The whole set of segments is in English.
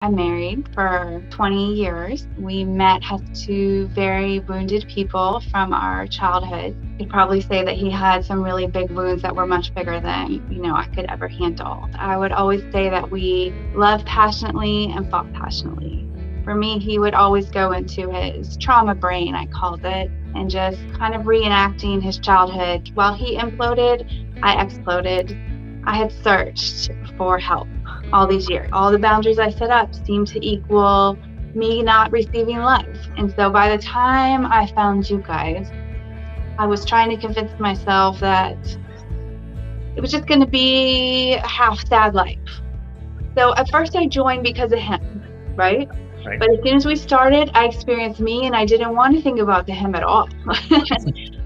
I'm married for 20 years. We met as two very wounded people from our childhood. I'd probably say that he had some really big wounds that were much bigger than, I could ever handle. I would always say that we loved passionately and fought passionately. For me, he would always go into his trauma brain, I called it, and just kind of reenacting his childhood. While he imploded, I exploded. I had searched for help all these years. All the boundaries I set up seemed to equal me not receiving love. And so by the time I found you guys, I was trying to convince myself that it was just going to be a half sad life. So at first I joined because of him, right? Right. But as soon as we started, I experienced me and I didn't want to think about him at all.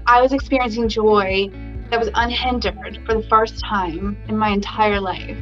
I was experiencing joy that was unhindered for the first time in my entire life.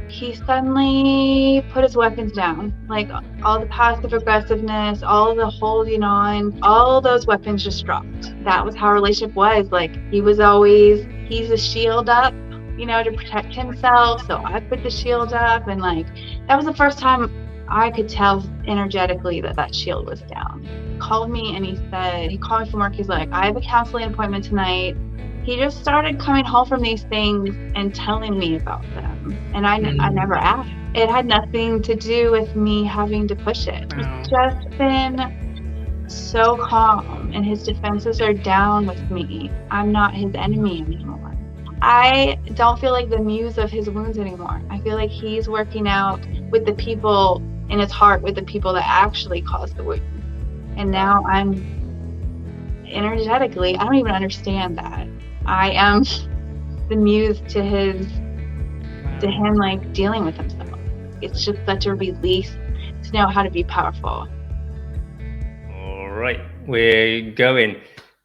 He suddenly put his weapons down. Like all the passive aggressiveness, all the holding on, all those weapons just dropped. That was how our relationship was. Like he's a shield up, to protect himself. So I put the shield up, and like that was the first time I could tell energetically that that shield was down. He called me from work. He's like, I have a counseling appointment tonight. He just started coming home from these things and telling me about them. And I never Mm. asked. It had nothing to do with me having to push it. He's Wow. just been so calm, and his defenses are down with me. I'm not his enemy anymore. I don't feel like the muse of his wounds anymore. I feel like he's working out with the people in his heart, with the people that actually caused the wound. And now I'm energetically, I don't even understand that. I am the muse to Wow. him like dealing with himself. It's just such a release to know how to be powerful. All right, we're going.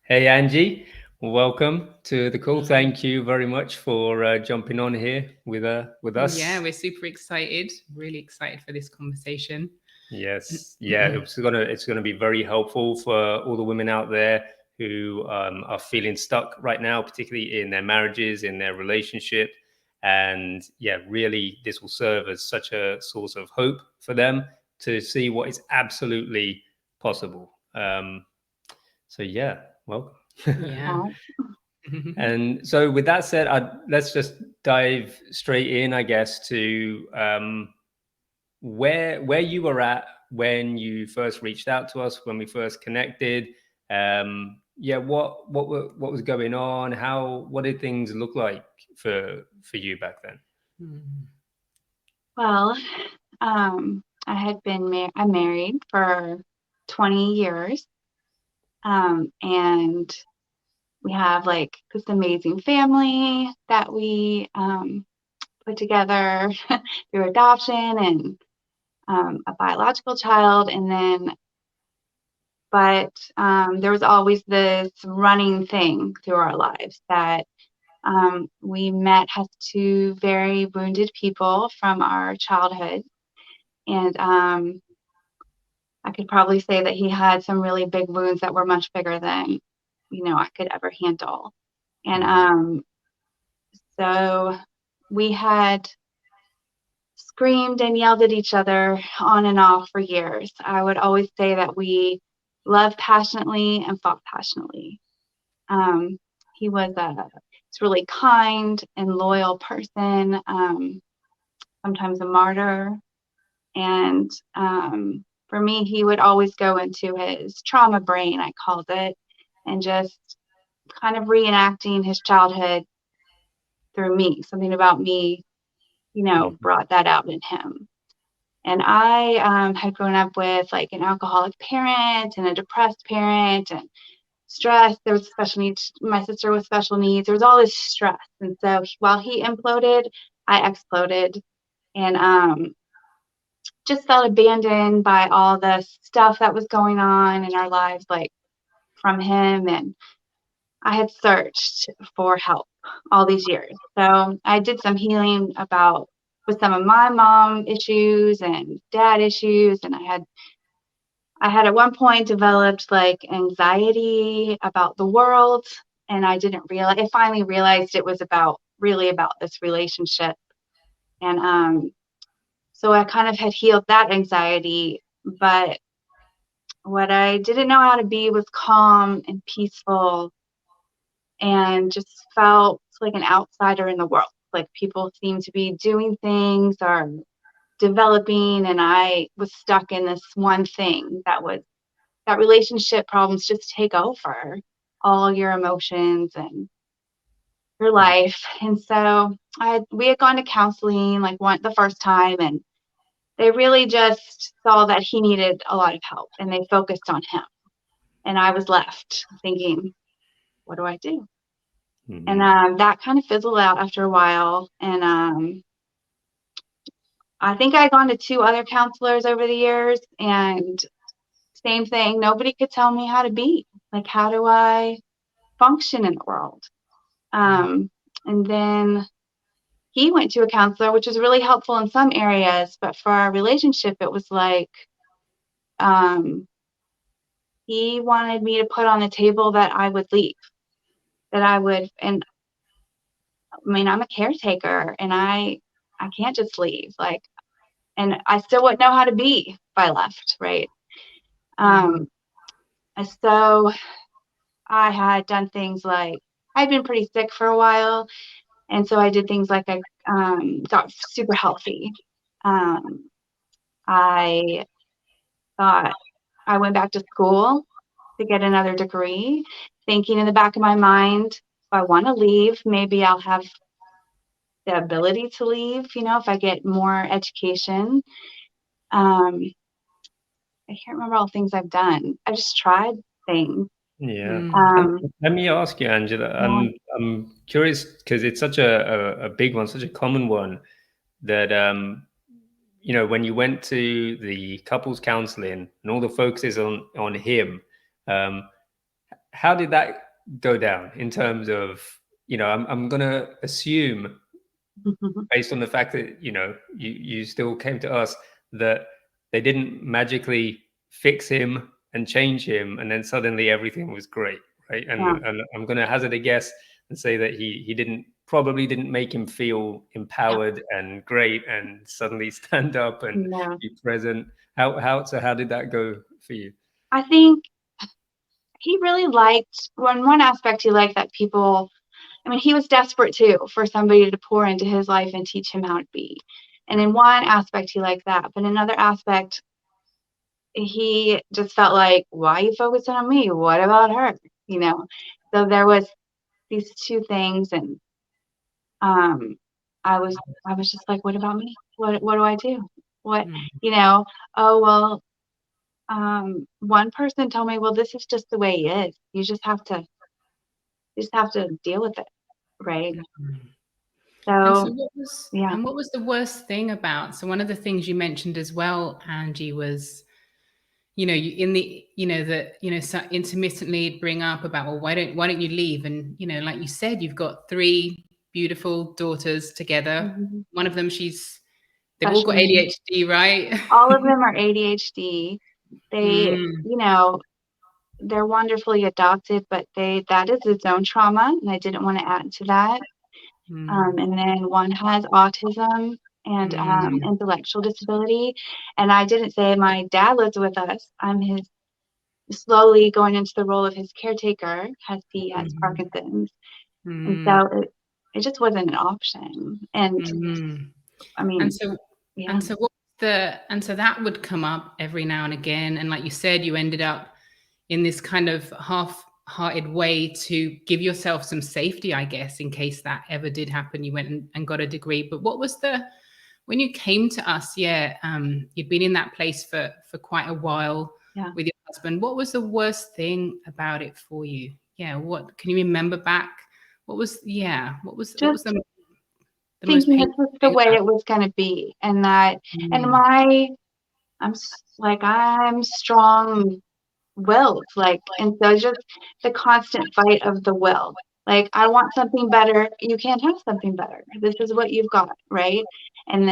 Hey, Angie, welcome to the call. Thank you very much for jumping on here with Yeah, us. we're super excited, really excited for this conversation. Yes, yeah, it's gonna be very helpful for all the women out there who are feeling stuck right now, particularly in their marriages, in their relationship, and yeah, really, this will serve as such a source of hope for them to see what is absolutely possible. So yeah, welcome. Yeah. Uh, And so, with that said, let's just dive straight in, I guess, to where you were at when you first reached out to us, when we first connected. Yeah, what was going on? What did things look like for you back then? Mm. well, I'm married for 20 years. And we have like this amazing family that we put together through adoption and a biological child. But there was always this running thing through our lives that we met as two very wounded people from our childhood. And I could probably say that he had some really big wounds that were much bigger than, I could ever handle. And Mm. so we had screamed and yelled at each other on and off for years. I would always say that we loved passionately and fought passionately. Um, he was a really kind and loyal person, sometimes a martyr. And for me, he would always go into his trauma brain, I called it, and just kind of reenacting his childhood through me. Something about me, brought that out in him. And I had grown up with like an alcoholic parent and a depressed parent and stress. There was special needs. My sister with special needs. There was all this stress. And so while he imploded, I exploded and just felt abandoned by all the stuff that was going on in our lives, like from him. And I had searched for help all these years. So I did some healing about with some of my mom issues and dad issues. And I had at one point developed like anxiety about the world, and I finally realized it was really about this relationship. And So I kind of had healed that anxiety, but what I didn't know how to be was calm and peaceful, and just felt like an outsider in the world. Like people seemed to be doing things or developing, and I was stuck in this one thing that relationship problems just take over all your emotions and your life. And so we had gone to counseling like the first time, and they really just saw that he needed a lot of help, and they focused on him. And I was left thinking, what do I do? Mm-hmm. And that kind of fizzled out after a while. And I think I had gone to 2 other counselors over the years, and same thing. Nobody could tell me how to be. Like, how do I function in the world? And then he went to a counselor, which was really helpful in some areas, but for our relationship, it was like he wanted me to put on the table that I would leave, that I would, and I mean, I'm a caretaker, and I can't just leave. Like, and I still wouldn't know how to be if I left, right? And so I had done things like, I'd been pretty sick for a while, and so I did things like I got super healthy. I thought I went back to school to get another degree, thinking in the back of my mind, if I want to leave, maybe I'll have the ability to leave, if I get more education. I can't remember all the things I've done. I've just tried things. Yeah. Um, Let me ask you, Angela. yeah. I'm curious because it's such a big one, such a common one that when you went to the couples counseling and all the focus is on him, how did that go down in terms of, I'm gonna assume based on the fact that you still came to us that they didn't magically fix him and change him and then suddenly everything was great, right? Yeah. And I'm going to hazard a guess and say that he probably didn't make him feel empowered and great and suddenly stand up and Yeah. be present. How did that go for you? I think he really liked, one aspect he liked that people, I mean, he was desperate too for somebody to pour into his life and teach him how to be. And in one aspect, he liked that. But in another aspect, he just felt like, why are you focusing on me? What about her? So there was these 2 things. And I was just like, what about me? What do I do? What, oh, well, one person told me, well, this is just the way he is. You just have to deal with it. Right. And so So, yeah. what was the worst thing about, so one of the things you mentioned as well, Angie, was, you intermittently bring up about, well, why don't you leave? And, like you said, you've got 3 beautiful daughters together. Mm-hmm. One of them, they've all got ADHD, right? All of them are ADHD. They, they're wonderfully adopted, but that is its own trauma, and I didn't want to add to that. And then one has autism and intellectual disability. And I didn't say my dad lives with us. I'm slowly going into the role of his caretaker as he has Parkinson's. And so it just wasn't an option. And I mean, and so yeah. and so that would come up every now and again. And like you said, you ended up in this kind of half-hearted way to give yourself some safety, I guess, in case that ever did happen. You went and got a degree. But what was when you came to us, you'd been in that place for quite a while with your husband. What was the worst thing about it for you? What can you remember back? What was the most thinking this painful was the thing way about it was going to be, and that, and I'm strong willed, and so just the constant fight of the will. Like, I want something better. You can't have something better. This is what you've got, right? And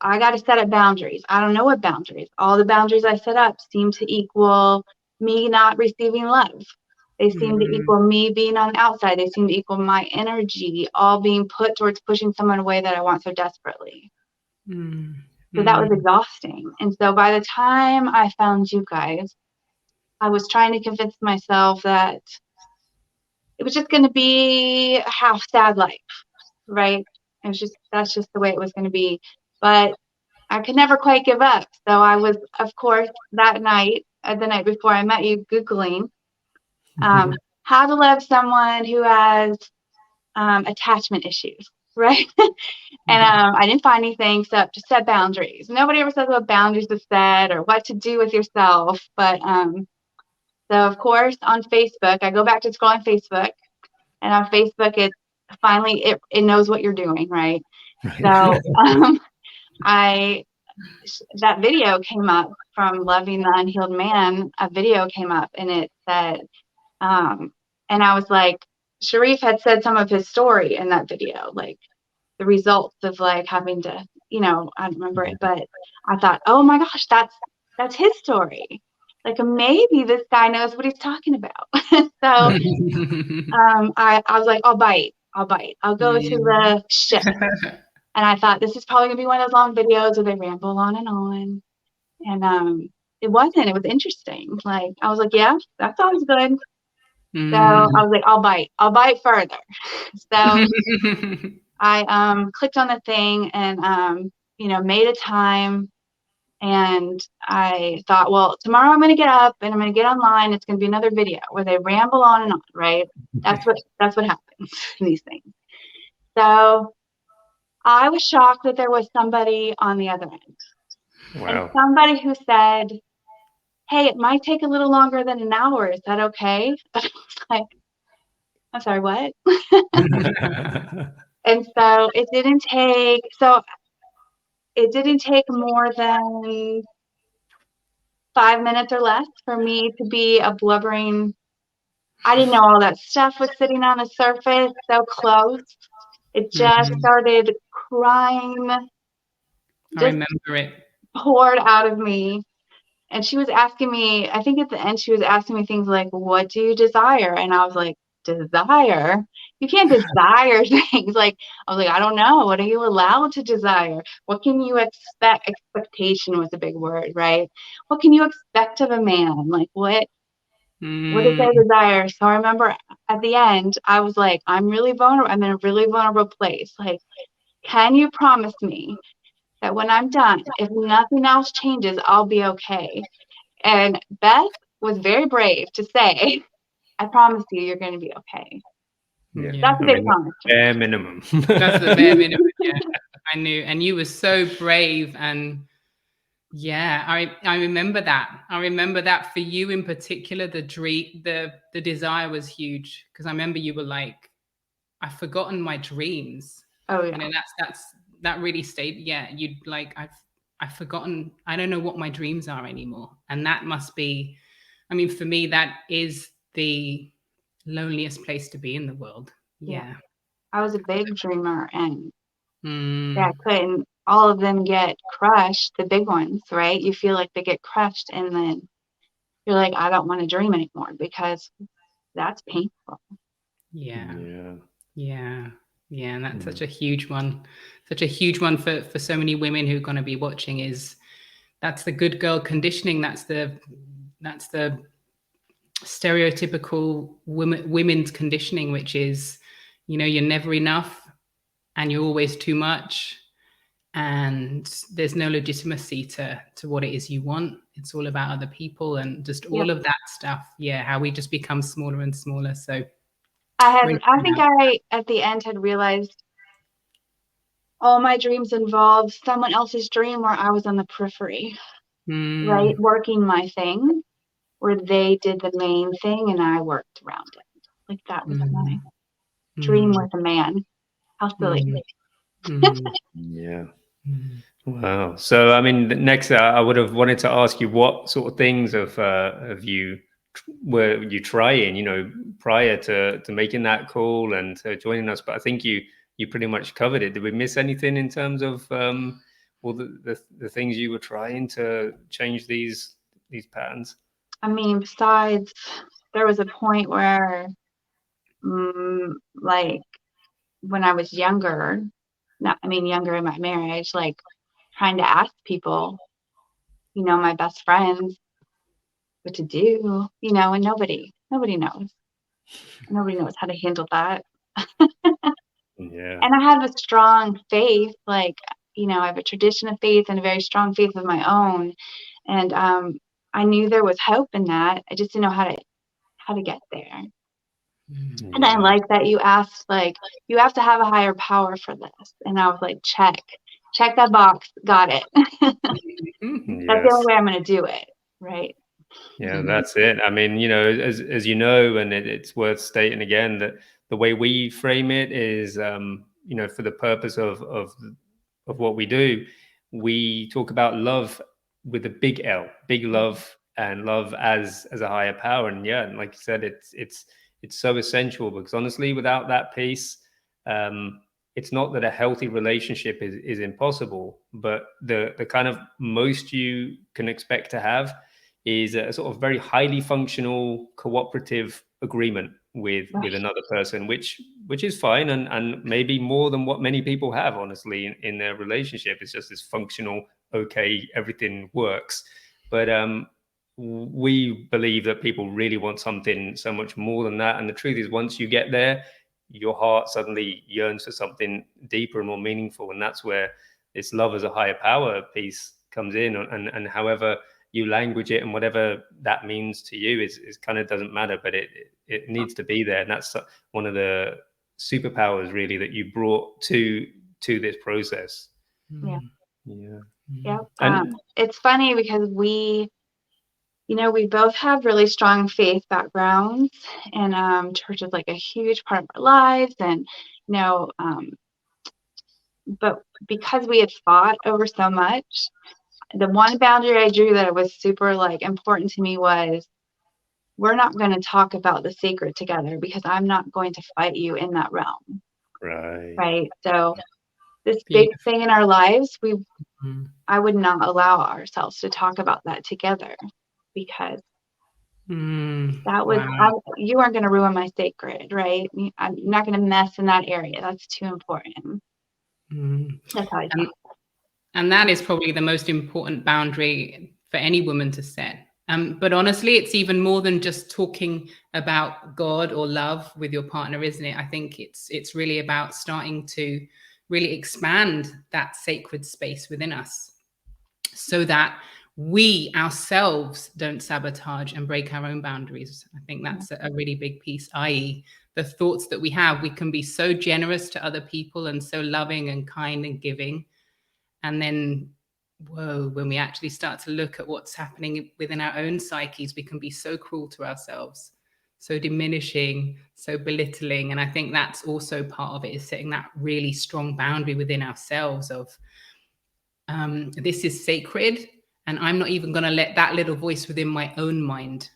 I got to set up boundaries. I don't know what boundaries. All the boundaries I set up seem to equal me not receiving love. They seem to equal me being on the outside. They seem to equal my energy all being put towards pushing someone away that I want so desperately. So that was exhausting. And so by the time I found you guys, I was trying to convince myself that it was just going to be a half sad life, right? It was just, that's just the way it was going to be. But I could never quite give up. So I was, of course, that night, the night before I met you, Googling how to love someone who has attachment issues, right? And I didn't find anything, so just set boundaries. Nobody ever says what boundaries to set or what to do with yourself. But so, of course, on Facebook, I go back to scrolling Facebook, and on Facebook, it finally it knows what you're doing, right? So that video came up from Loving the Unhealed Man. A video came up, and it said, and I was like, Sharif had said some of his story in that video, like the results of like having to, I don't remember it, but I thought, oh my gosh, that's his story. Like maybe this guy knows what he's talking about. So I was like, I'll bite. I'll go to the ship. And I thought this is probably gonna be one of those long videos where they ramble on and on. And it wasn't. It was interesting. Like I was like, yeah, that sounds good. So I was like, I'll bite further. So I clicked on the thing and made a time, and I thought, well, tomorrow I'm gonna get up and I'm gonna get online. It's gonna be another video where they ramble on and on, right? That's what happens in these things. So I was shocked that there was somebody on the other end. Wow. And somebody who said, hey, it might take a little longer than an hour. Is that okay? I was like, I'm sorry, what? And so it didn't take more than 5 minutes or less for me to be a blubbering. I didn't know all that stuff was sitting on the surface so close. It just started crying. I remember it. Poured out of me. And she was asking me, I think at the end, she was asking me things like, what do you desire? And I was like, desire? You can't desire things. Like, I was like, I don't know. What are you allowed to desire? What can you expect? Expectation was a big word, right? What can you expect of a man? Like, what is their desire? So I remember at the end, I was like, I'm really vulnerable. I'm in a really vulnerable place. Like, can you promise me that when I'm done, if nothing else changes, I'll be okay? And Beth was very brave to say, I promise you're going to be okay. Yeah. That's a big promise. Bare minimum. That's the bare minimum. Yeah, I knew. And you were so brave. And yeah, I remember that. I remember that for you in particular, the dream, the desire was huge. Because I remember you were like, I've forgotten my dreams. Oh yeah. And that really stayed. Yeah, you'd like, I've forgotten. I don't know what my dreams are anymore. And that must be, I mean, for me, that is the loneliest place to be in the world. Yeah. I was a big dreamer, and yeah, I couldn't. All of them get crushed, the big ones, right? You feel like they get crushed, and then you're like, I don't want to dream anymore because that's painful. Yeah. Yeah. And that's such a huge one. Such a huge one for so many women who are going to be watching. Is that's the good girl conditioning. That's the stereotypical women's conditioning, which is, you're never enough and you're always too much, and there's no legitimacy to what it is you want. It's all about other people and just all of that stuff. Yeah, how we just become smaller and smaller. So I think I at the end had realized all my dreams involved someone else's dream where I was on the periphery, right? Working my thing, where they did the main thing and I worked around it. Like that was my dream with a man. How silly. Yeah. Wow. So, I mean, next, I would have wanted to ask you what sort of things were you trying, prior to making that call and joining us. But I think you pretty much covered it. Did we miss anything in terms of all the things you were trying to change these patterns? I mean, besides, there was a point where, like, when I was younger in my marriage, like, trying to ask people, my best friends, what to do, and nobody knows. Nobody knows how to handle that. Yeah. And I have a strong faith, like, I have a tradition of faith and a very strong faith of my own. And I knew there was hope in that. I just didn't know how to get there. And I Yeah. like that you asked, like, you have to have a higher power for this. And I was like, check that box. Got it. That's the only Yes. way I'm going to do it. Right. Yeah, that's it. I mean, as you know, and it's worth stating again that the way we frame it is, for the purpose of what we do, we talk about love with a big L, big love, and love as a higher power. And yeah, and like you said, it's so essential, because honestly, without that piece, it's not that a healthy relationship is impossible, but the kind of most you can expect to have is a sort of very highly functional cooperative agreement with another person, which is fine, and maybe more than what many people have, honestly, in their relationship. It's just this functional, okay, everything works. But we believe that people really want something so much more than that. And the truth is, once you get there, your heart suddenly yearns for something deeper and more meaningful. And that's where this love as a higher power piece comes in. And however you language it and whatever that means to you is kind of doesn't matter, but it needs to be there. And that's one of the superpowers really that you brought to this process. Yeah. Yeah. Yep. And It's funny because we both have really strong faith backgrounds, and church is like a huge part of our lives. And, but because we had fought over so much, the one boundary I drew that was super like important to me was, we're not going to talk about the sacred together, because I'm not going to fight you in that realm. Right. So this big thing in our lives, I would not allow ourselves to talk about that together, because that was, you aren't going to ruin my sacred, right? I'm not going to mess in that area. That's too important. That's how I felt. And that is probably the most important boundary for any woman to set. But honestly, it's even more than just talking about God or love with your partner, isn't it? I think it's really about starting to really expand that sacred space within us, so that we ourselves don't sabotage and break our own boundaries. I think that's a really big piece, i.e. the thoughts that we have. We can be so generous to other people and so loving and kind and giving. And then, whoa, when we actually start to look at what's happening within our own psyches, we can be so cruel to ourselves, so diminishing, so belittling. And I think that's also part of it, is setting that really strong boundary within ourselves of, this is sacred, and I'm not even going to let that little voice within my own mind.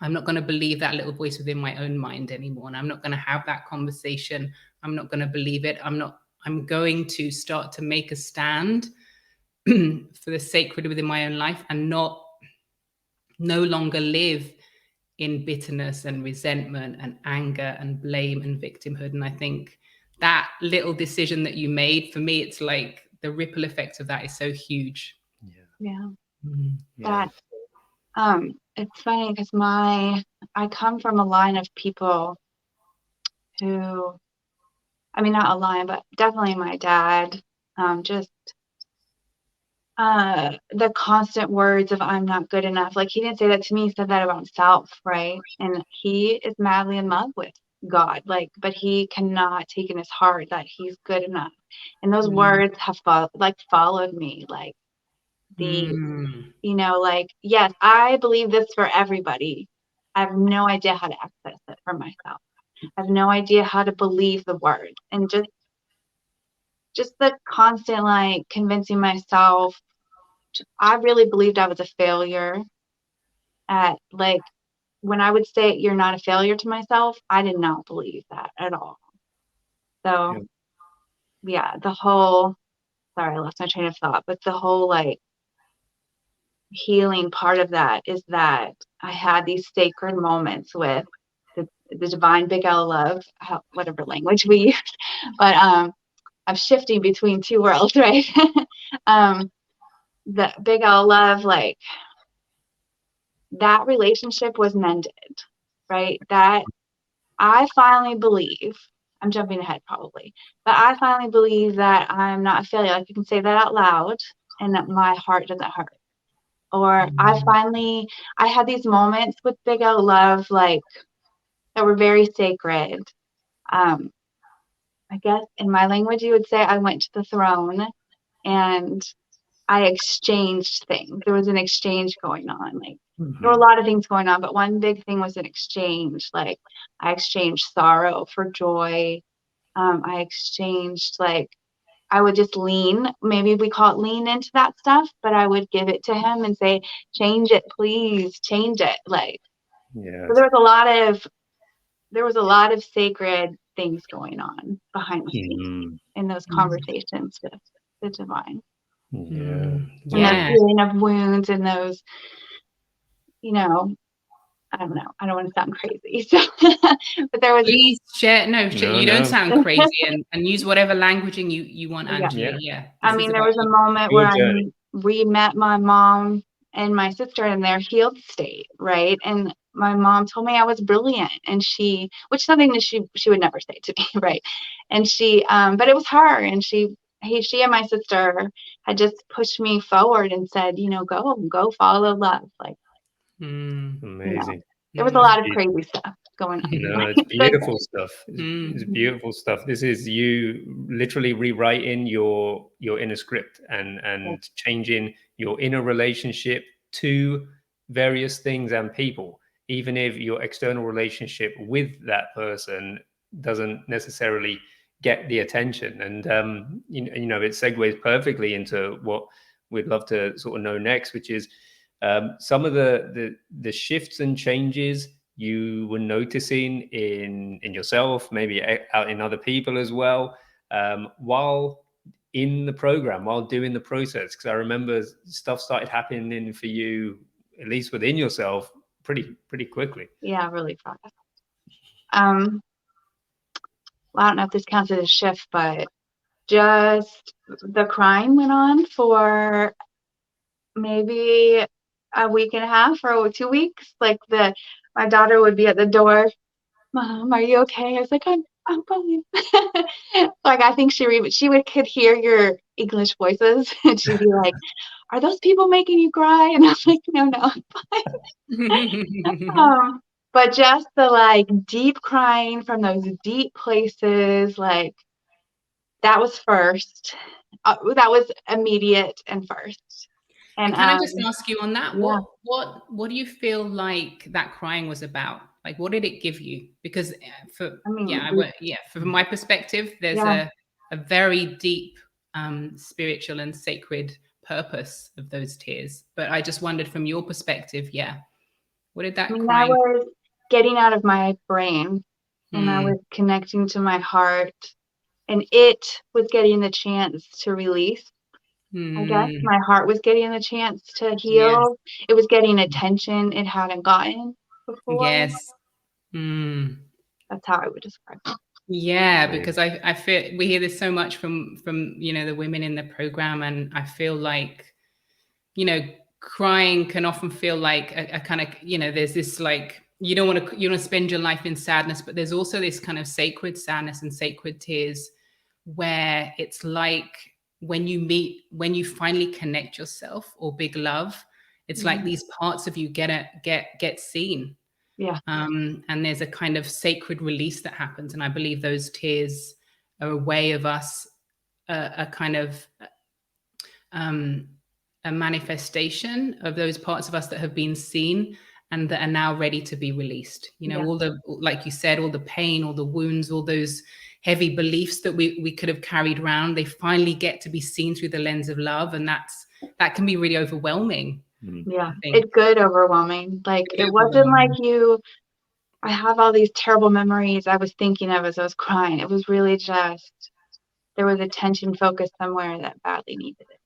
I'm not going to believe that little voice within my own mind anymore. And I'm not going to have that conversation. I'm not going to believe it. I'm going to start to make a stand for the sacred within my own life, and no longer live in bitterness and resentment and anger and blame and victimhood. And I think that little decision that you made, for me, it's like the ripple effect of that is so huge. Yeah. Yeah. That it's funny because I come from a line of people who, I mean, not a line, but definitely my dad, just the constant words of I'm not good enough. Like, he didn't say that to me, he said that about himself, right? And he is madly in love with God, like, but he cannot take in his heart that he's good enough. And those words have followed me, like like, yes, I believe this for everybody. I have no idea how to access it for myself. I have no idea how to believe the word. And just the constant, like, convincing myself, I really believed I was a failure at, like, when I would say you're not a failure to myself, I did not believe that at all. So yeah, sorry, I lost my train of thought, but the whole, like, healing part of that is that I had these sacred moments with the divine big L love, whatever language we use, but I'm shifting between two worlds, right? The big L love, like that relationship was mended, right? That I finally believe, I'm jumping ahead probably, but I finally believe that I'm not a failure. Like you can say that out loud and that my heart doesn't hurt. Or I had these moments with Big L Love, like that were very sacred. I guess in my language, you would say I went to the throne and I exchanged things. There was an exchange going on. Like there were a lot of things going on, but one big thing was an exchange. Like I exchanged sorrow for joy. I exchanged like I would just lean, maybe we call it lean into that stuff, but I would give it to him and say, change it, please, change it. Like so there was a lot of sacred things going on behind the scenes in those conversations with the divine. And that Yeah. healing of wounds and those, you know, I don't know. I don't want to sound crazy. So, but there was. Please share. No, you don't sound crazy, and use whatever languaging you want, Angie. Yeah. I mean, there was a moment where we met my mom and my sister in their healed state, right? And my mom told me I was brilliant, and which is something that she would never say to me, right? And but it was her, and she and my sister had just pushed me forward and said, go follow love, like. Amazing. There was a lot of crazy stuff going on. No, it's beautiful stuff. It's beautiful stuff. This is you literally rewriting your inner script and changing your inner relationship to various things and people, even if your external relationship with that person doesn't necessarily get the attention. And it segues perfectly into what we'd love to sort of know next, which is some of the shifts and changes you were noticing in yourself, maybe out in other people as well, while in the program, while doing the process. Because I remember stuff started happening for you, at least within yourself, pretty quickly. Yeah, really fast. Well, I don't know if this counts as a shift, but just the crying went on for maybe a week and a half or 2 weeks. Like my daughter would be at the door, Mom, are you okay? I was like, I'm fine. Like I think could hear your English voices, and she'd be like, "Are those people making you cry?" And I'm like, "No, I'm fine." But just the like deep crying from those deep places, like that was first. That was immediate and first. And can I just ask you on that? Yeah. What do you feel like that crying was about? Like, what did it give you? Because from my perspective, there's a very deep spiritual and sacred purpose of those tears. But I just wondered from your perspective, what did that crying? I was getting out of my brain, and I was connecting to my heart, and it was getting the chance to release. I guess my heart was getting the chance to heal. Yes. It was getting attention it hadn't gotten before. Yes. That's how I would describe it. Yeah, because I feel we hear this so much from the women in the program, and I feel like crying can often feel like a kind of there's this like you don't want to spend your life in sadness, but there's also this kind of sacred sadness and sacred tears where it's like when you finally connect yourself or big love, it's like these parts of you get seen. Yeah. And there's a kind of sacred release that happens. And I believe those tears are a way of us, a kind of a manifestation of those parts of us that have been seen and that are now ready to be released. All the, like you said, all the pain, all the wounds, all those heavy beliefs that we could have carried around, they finally get to be seen through the lens of love. And that can be really overwhelming. Yeah, it's good overwhelming. Like it wasn't like I have all these terrible memories I was thinking of as I was crying. It was really just there was attention focused somewhere that badly needed it.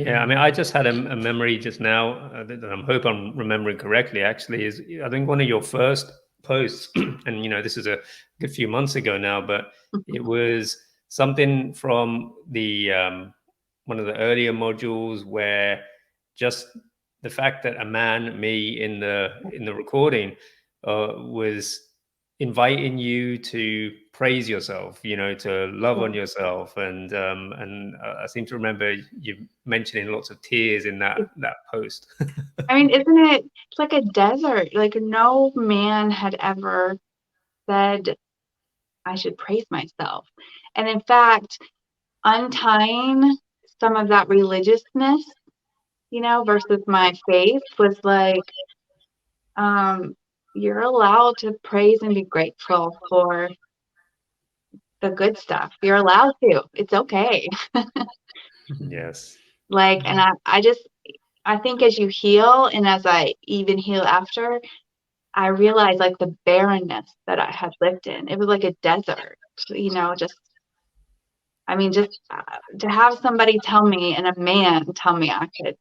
Yeah, I mean, I just had a memory just now that I hope I'm remembering correctly. Actually, is I think one of your first posts, and this is a good few months ago now, but it was something from the one of the earlier modules where just the fact that a man, me in the recording, was inviting you to praise yourself, to love on yourself, and I seem to remember you mentioning lots of tears in that post. I mean, isn't it? It's like a desert. Like no man had ever said I should praise myself, and in fact, untying some of that religiousness, versus my faith was like, you're allowed to praise and be grateful for the good stuff. You're allowed to. It's okay. Yes. Like, and I think as you heal and as I even heal after, I realized like the barrenness that I had lived in. It was like a desert, just to have somebody tell me and a man tell me I could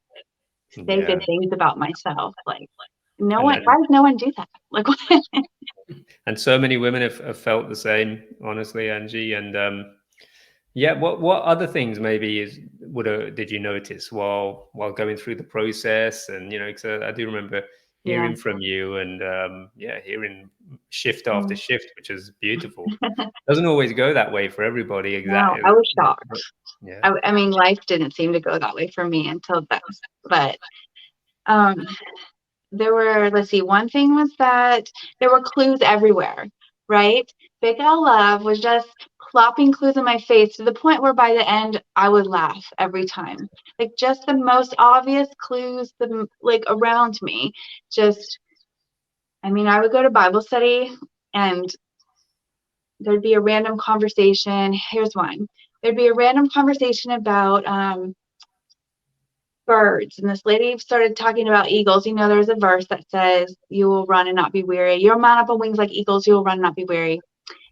say good things about myself. Like, why does no one do that? Like, and so many women have felt the same, honestly, Angie. And what other things maybe did you notice while going through the process? And because I do remember hearing from you, and hearing shift after shift, which is beautiful. Doesn't always go that way for everybody. Exactly. No, I was shocked. Yeah. I mean, life didn't seem to go that way for me until then. But there were, let's see, one thing was that there were clues everywhere, right? Big L Love was just plopping clues in my face to the point where by the end I would laugh every time. Like just the most obvious clues, like around me. I would go to Bible study and there'd be a random conversation. Here's one. There'd be a random conversation about birds, and this lady started talking about eagles. There's a verse that says, you will run and not be weary. You'll mount up on wings like eagles. You will run and not be weary.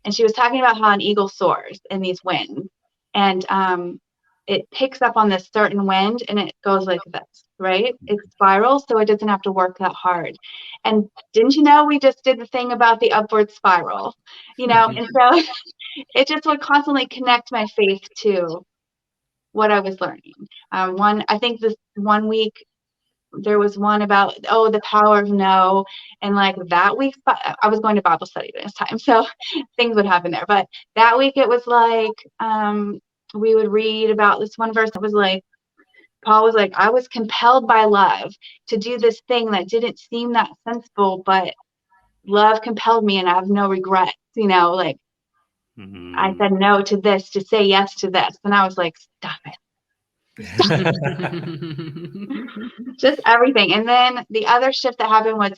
And she was talking about how an eagle soars in these winds, and it picks up on this certain wind and it goes like this, right? It spirals, so it doesn't have to work that hard. And didn't you know we just did the thing about the upward spiral, and so it just would constantly connect my faith to what I was learning. I think this one week there was one about, the power of no. And like that week, I was going to Bible study this time, so things would happen there. But that week it was like, we would read about this one verse that was like, Paul was like, I was compelled by love to do this thing that didn't seem that sensible, but love compelled me and I have no regrets, like I said no to this to say yes to this. And I was like, stop it. Just everything. And then the other shift that happened was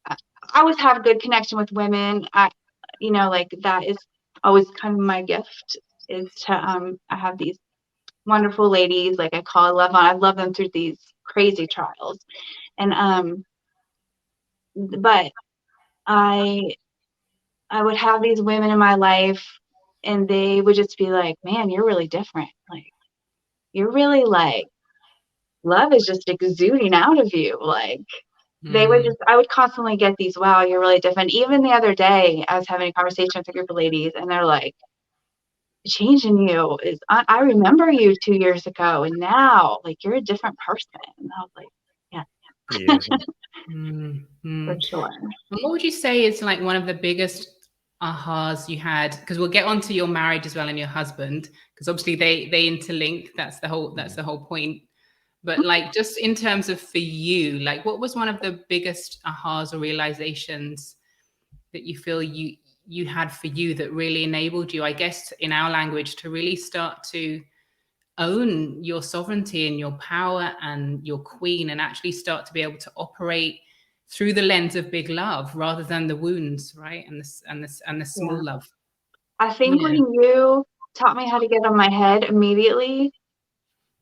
I always have a good connection with women. Like that is always kind of my gift, is to I have these wonderful ladies, like I love them through these crazy trials. And but I would have these women in my life and they would just be like, man, you're really different. Like you're really like, love is just exuding out of you. Like I would constantly get these, wow, you're really different. Even the other day, I was having a conversation with a group of ladies and they're like, the change in you is, I remember you 2 years ago and now like you're a different person. And I was like, yeah. For sure. And what would you say is like one of the biggest ahas you had? Because we'll get onto your marriage as well and your husband, because obviously they interlink. That's the whole point. But like just in terms of for you, like what was one of the biggest ahas or realizations that you feel you had for you that really enabled you, I guess in our language, to really start to own your sovereignty and your power and your queen, and actually start to be able to operate through the lens of big love rather than the wounds, right? And the small love. I think when you taught me how to get on my head immediately,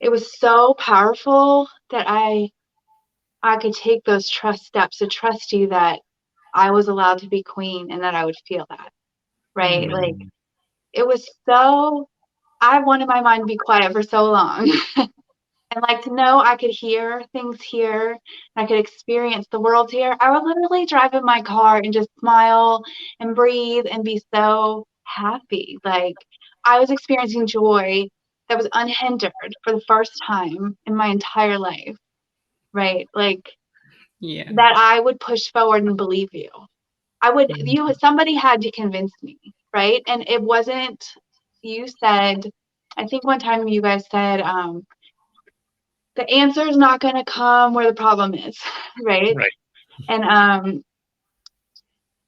it was so powerful that I could take those trust steps to trust you that I was allowed to be queen and that I would feel that, right? Like it was so, I wanted my mind to be quiet for so long. And like to know I could hear things here, I could experience the world here. I would literally drive in my car and just smile and breathe and be so happy. Like I was experiencing joy that was unhindered for the first time in my entire life, right? Like that I would push forward and believe you. Somebody had to convince me, right? And it wasn't, you said, I think one time you guys said, the answer is not going to come where the problem is, right? Right. And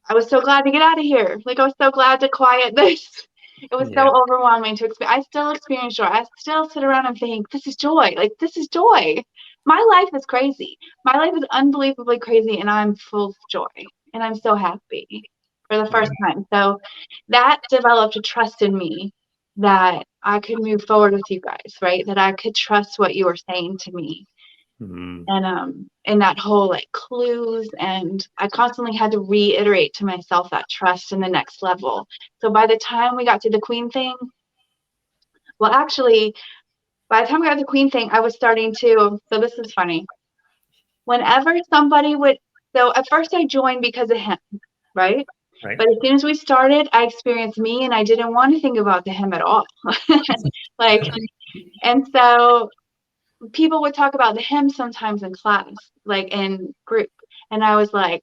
I was so glad to get out of here. Like, I was so glad to quiet this. It was so overwhelming to experience. I still experience joy. I still sit around and think, this is joy. Like, this is joy. My life is crazy. My life is unbelievably crazy, and I'm full of joy. And I'm so happy for the first time. So that developed a trust in me that I could move forward with you guys, right? That I could trust what you were saying to me. And that whole like clues, and I constantly had to reiterate to myself that trust in the next level. So by the time we got to the queen thing, well, actually, by the time we got to the queen thing, I was starting to, so this is funny. Whenever somebody would, so at first I joined because of him, right? But as soon as we started, I experienced me, and I didn't want to think about the him at all. Like, and so people would talk about the hymn sometimes in class, like in group. And I was like,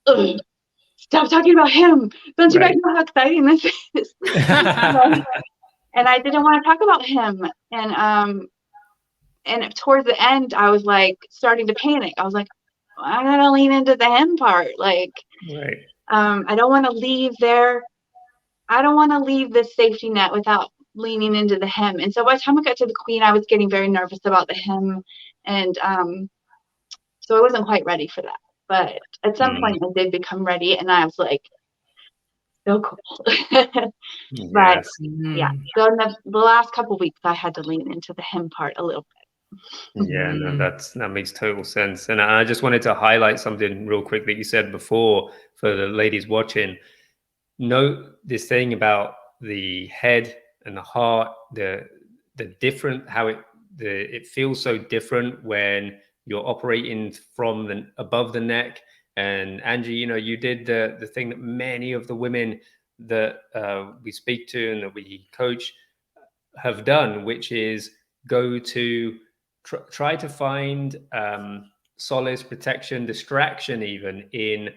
ugh, stop talking about him. Don't you guys know how exciting this is? And I didn't want to talk about him. And towards the end, I was like starting to panic. I was like, I gotta lean into the him part. Like, I don't want to leave there. I don't want to leave this safety net without leaning into the hymn. And so by the time I got to the queen, I was getting very nervous about the hymn. And so I wasn't quite ready for that. But at some point I did become ready, and I was like, so cool. But yeah, so in the last couple of weeks, I had to lean into the hymn part a little bit. Yeah, no, that makes total sense. And I just wanted to highlight something real quick that you said before for the ladies watching. Note this thing about the head and the heart, the different, how it feels so different when you're operating from the above the neck. And Angie, you did the thing that many of the women that we speak to and that we coach have done, which is go to try to find solace, protection, distraction, even in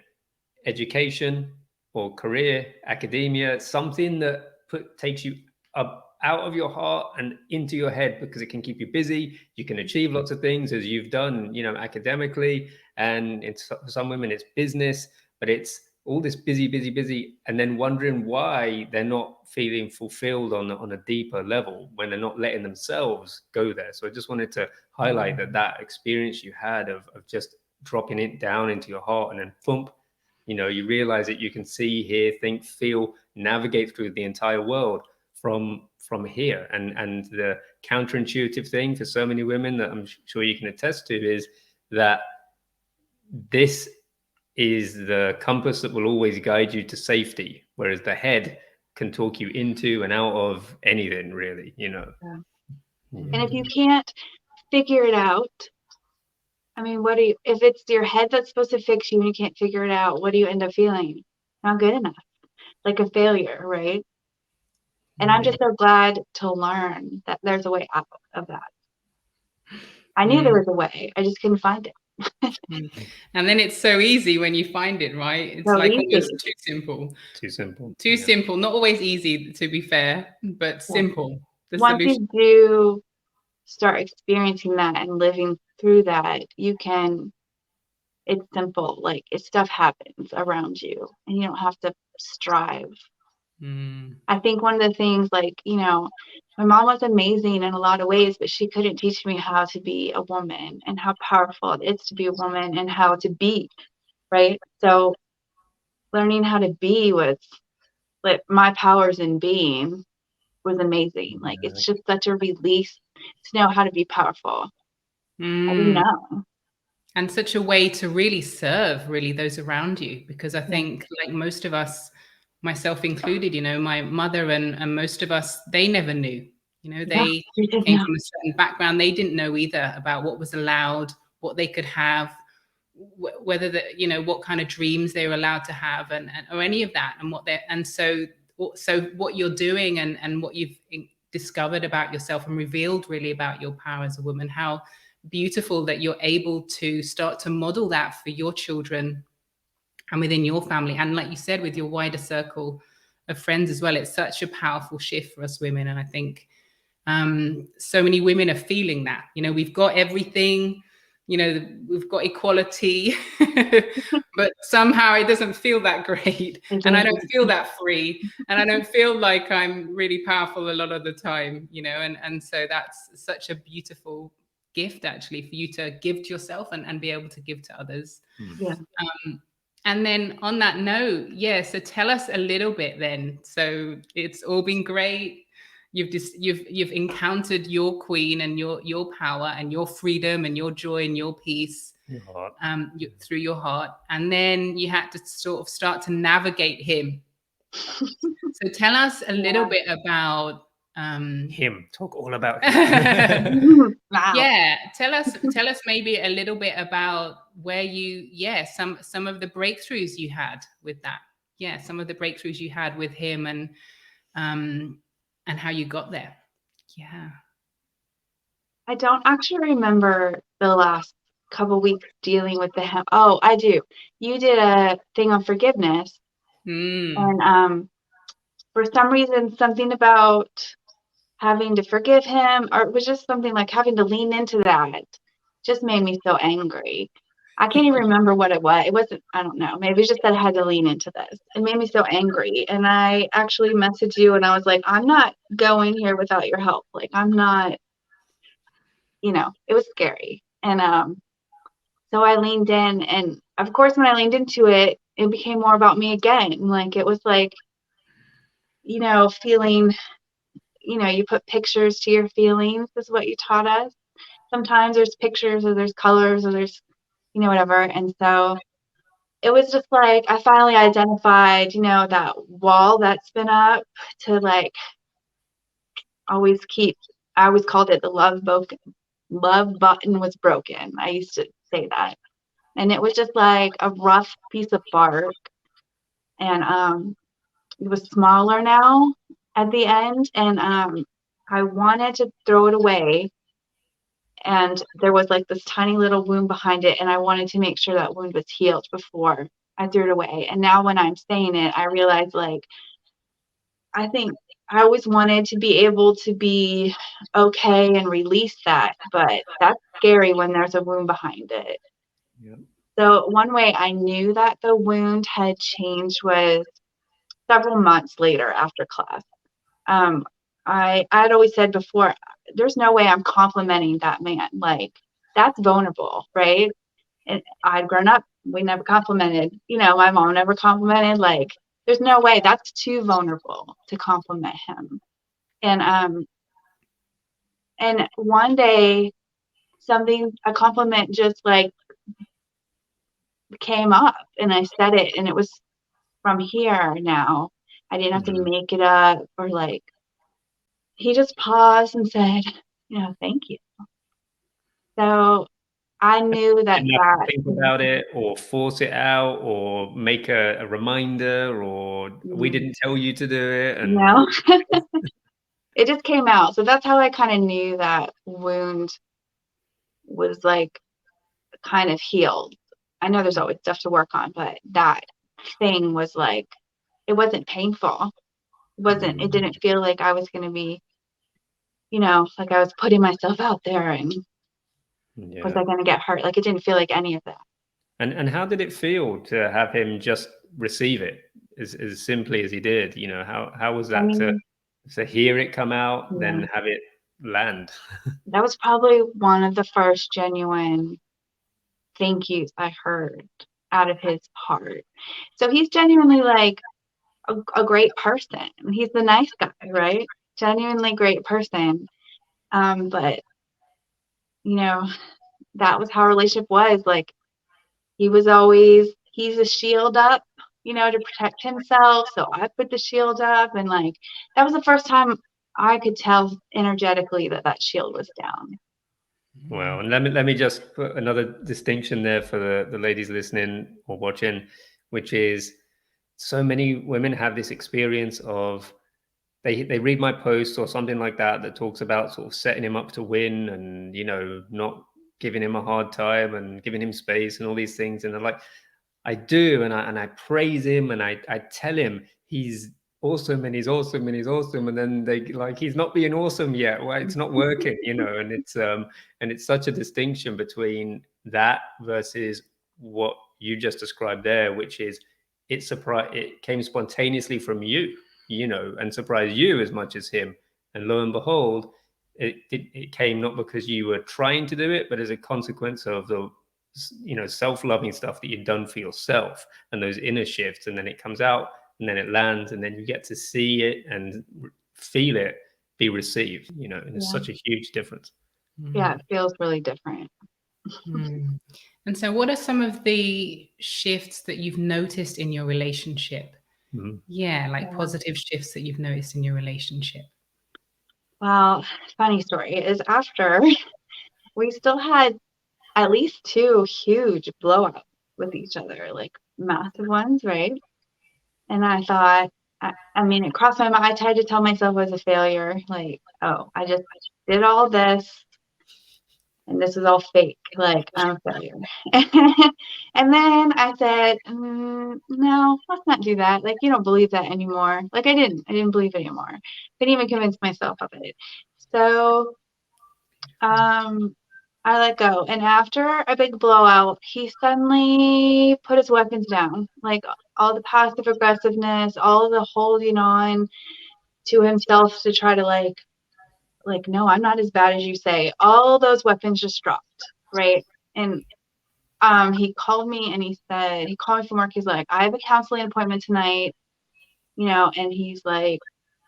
education or career, academia, something that takes you up out of your heart and into your head, because it can keep you busy. You can achieve lots of things, as you've done, academically, and for some women it's business, but it's all this busy, and then wondering why they're not feeling fulfilled on a deeper level when they're not letting themselves go there. So I just wanted to highlight that experience you had of just dropping it down into your heart, and then thump, you realize that you can see, hear, think, feel, navigate through the entire world from here. And the counterintuitive thing for so many women that I'm sure you can attest to is that this is the compass that will always guide you to safety, whereas the head can talk you into and out of anything, really. Yeah. And if you can't figure it out, I mean, if it's your head that's supposed to fix you and you can't figure it out, what do you end up feeling? Not good enough, like a failure, right? And I'm just so glad to learn that there's a way out of that. I knew there was a way, I just couldn't find it. And then it's so easy when you find it, right? It's so like almost too simple. Too simple. Not always easy, to be fair, but simple. Once you do start experiencing that and living through that, it's simple. Like, stuff happens around you and you don't have to strive. I think one of the things, like, my mom was amazing in a lot of ways, but she couldn't teach me how to be a woman and how powerful it is to be a woman and how to be, right? So learning how to be was, like, my powers in being was amazing. Like, it's just such a release to know how to be powerful. I didn't know. And such a way to really serve those around you, because I think, like most of us, myself included, my mother and most of us, they never knew, they came from a certain background. They didn't know either about what was allowed, what they could have, whether what kind of dreams they were allowed to have, or any of that, and so so what you're doing and what you've discovered about yourself and revealed really about your power as a woman, how beautiful that you're able to start to model that for your children and within your family. And like you said, with your wider circle of friends as well. It's such a powerful shift for us women. And I think so many women are feeling that, we've got everything, we've got equality, but somehow it doesn't feel that great. And I don't feel that free. And I don't feel like I'm really powerful a lot of the time, and so that's such a beautiful gift actually for you to give to yourself and be able to give to others. Yeah. And then on that note, so tell us a little bit then. So it's all been great. You've encountered your queen and your power and your freedom and your joy and your peace through your heart. And then you had to sort of start to navigate him. So tell us a little bit about him. Talk all about him. Wow. Yeah, tell us maybe a little bit about where some of the breakthroughs you had with that. Yeah, some of the breakthroughs you had with him and how you got there. Yeah. I don't actually remember the last couple weeks dealing with the oh, I do. You did a thing on forgiveness. And for some reason, something about having to forgive him, or it was just something like having to lean into that, just made me so angry. I can't even remember what it was. It wasn't, I don't know. Maybe it just that I had to lean into this. It made me so angry. And I actually messaged you and I was like, I'm not going here without your help. Like, I'm not, it was scary. And so I leaned in. And of course, when I leaned into it, it became more about me again. Like, it was like, feeling, you put pictures to your feelings is what you taught us. Sometimes there's pictures or there's colors or there's, whatever. And so it was just like, I finally identified, that wall that's been up to like I always called it the love button was broken. I used to say that. And it was just like a rough piece of bark. And it was smaller now at the end. And I wanted to throw it away. And there was like this tiny little wound behind it. And I wanted to make sure that wound was healed before I threw it away. And now when I'm saying it, I realize like, I think I always wanted to be able to be okay and release that, but that's scary when there's a wound behind it. Yep. So one way I knew that the wound had changed was several months later after class. I had always said before, there's no way I'm complimenting that man. Like, that's vulnerable, right? And I'd grown up, we never complimented, my mom never complimented. Like, there's no way, that's too vulnerable to compliment him. And one day a compliment just like came up and I said it, and it was from here now. I didn't have to make it up or like, he just paused and said, thank you. So I knew that think about it or force it out or make a reminder or we didn't tell you to do it. And no, it just came out. So that's how I kind of knew that wound was like kind of healed. I know there's always stuff to work on, but that thing was like, it wasn't painful. It didn't feel like I was going to be, like I was putting myself out there and was I going to get hurt? Like, it didn't feel like any of that. And how did it feel to have him just receive it as simply as he did? How was that to hear it come out, then have it land? That was probably one of the first genuine thank yous I heard out of his heart. So he's genuinely like a great person. He's the nice guy, right? Genuinely great person. But that was how our relationship was. Like, he's a shield up, to protect himself. So I put the shield up, and like, that was the first time I could tell energetically that shield was down. Well, and let me just put another distinction there for the ladies listening or watching, which is so many women have this experience of they read my post or something like that talks about sort of setting him up to win and, you know, not giving him a hard time and giving him space and all these things. And they're like, I do, and I praise him and I tell him he's awesome and he's awesome and he's awesome, and then they like, he's not being awesome yet. Well, it's not working, you know. And it's such a distinction between that versus what you just described there, which is it came spontaneously from you, you know, and surprised you as much as him. And lo and behold, it came not because you were trying to do it, but as a consequence of the, you know, self-loving stuff that you've done for yourself and those inner shifts. And then it comes out and then it lands and then you get to see it and feel it be received, you know. And it's such a huge difference. Yeah, it feels really different. And so what are some of the shifts that you've noticed in your relationship? Like positive shifts that you've noticed in your relationship. Well, funny story is after we still had at least 2 huge blowouts with each other, like massive ones, right? And I thought, I mean, it crossed my mind. I tried to tell myself I was a failure, like, oh, I just did all this and this is all fake, like I'm a failure. And then I said, no, let's not do that. Like, you don't believe that anymore. Like I didn't believe it anymore. Couldn't even convince myself of it. So I let go. And after a big blowout, he suddenly put his weapons down. Like all the passive aggressiveness, all the holding on to himself to try to like, no, I'm not as bad as you say. All those weapons just dropped, right? And he called me and he called me from work. He's like, I have a counseling appointment tonight, you know, and he's like,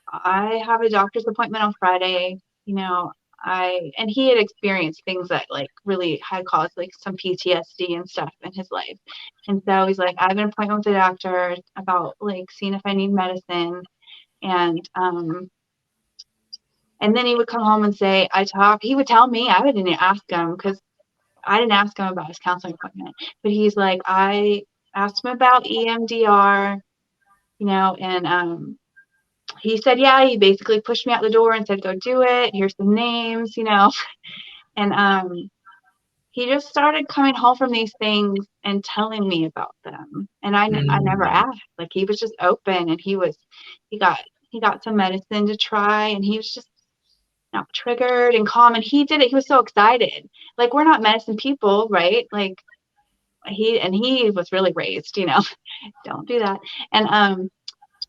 I have a doctor's appointment on Friday, you know, and he had experienced things that like really had caused like some PTSD and stuff in his life. And so he's like, I have an appointment with the doctor about like seeing if I need medicine. And then he would come home and say, he would tell me, I didn't ask him because I didn't ask him about his counseling appointment, but he's like, I asked him about EMDR, you know, and he said, yeah, he basically pushed me out the door and said, go do it. Here's some names, you know. And he just started coming home from these things and telling me about them. And I never asked. Like he was just open and he got some medicine to try and he was just not triggered and calm. And he did it. He was so excited. Like we're not medicine people, right? Like he was really raised, you know, don't do that. And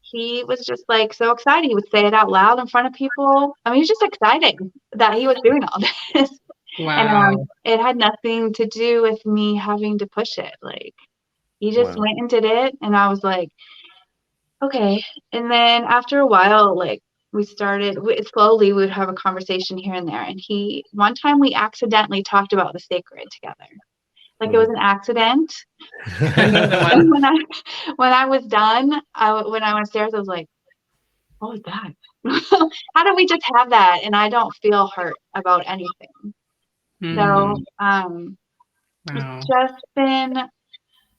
he was just like so excited. He would say it out loud in front of people. I mean, he was just excited that he was doing all this. Wow. And it had nothing to do with me having to push it. Like he just went and did it. And I was like, okay. And then after a while, like we would have a conversation here and there. And one time we accidentally talked about the sacred together. Like it was an accident. And when I was done, when I went upstairs, I was like, what was that? How did we just have that? And I don't feel hurt about anything. So it's just been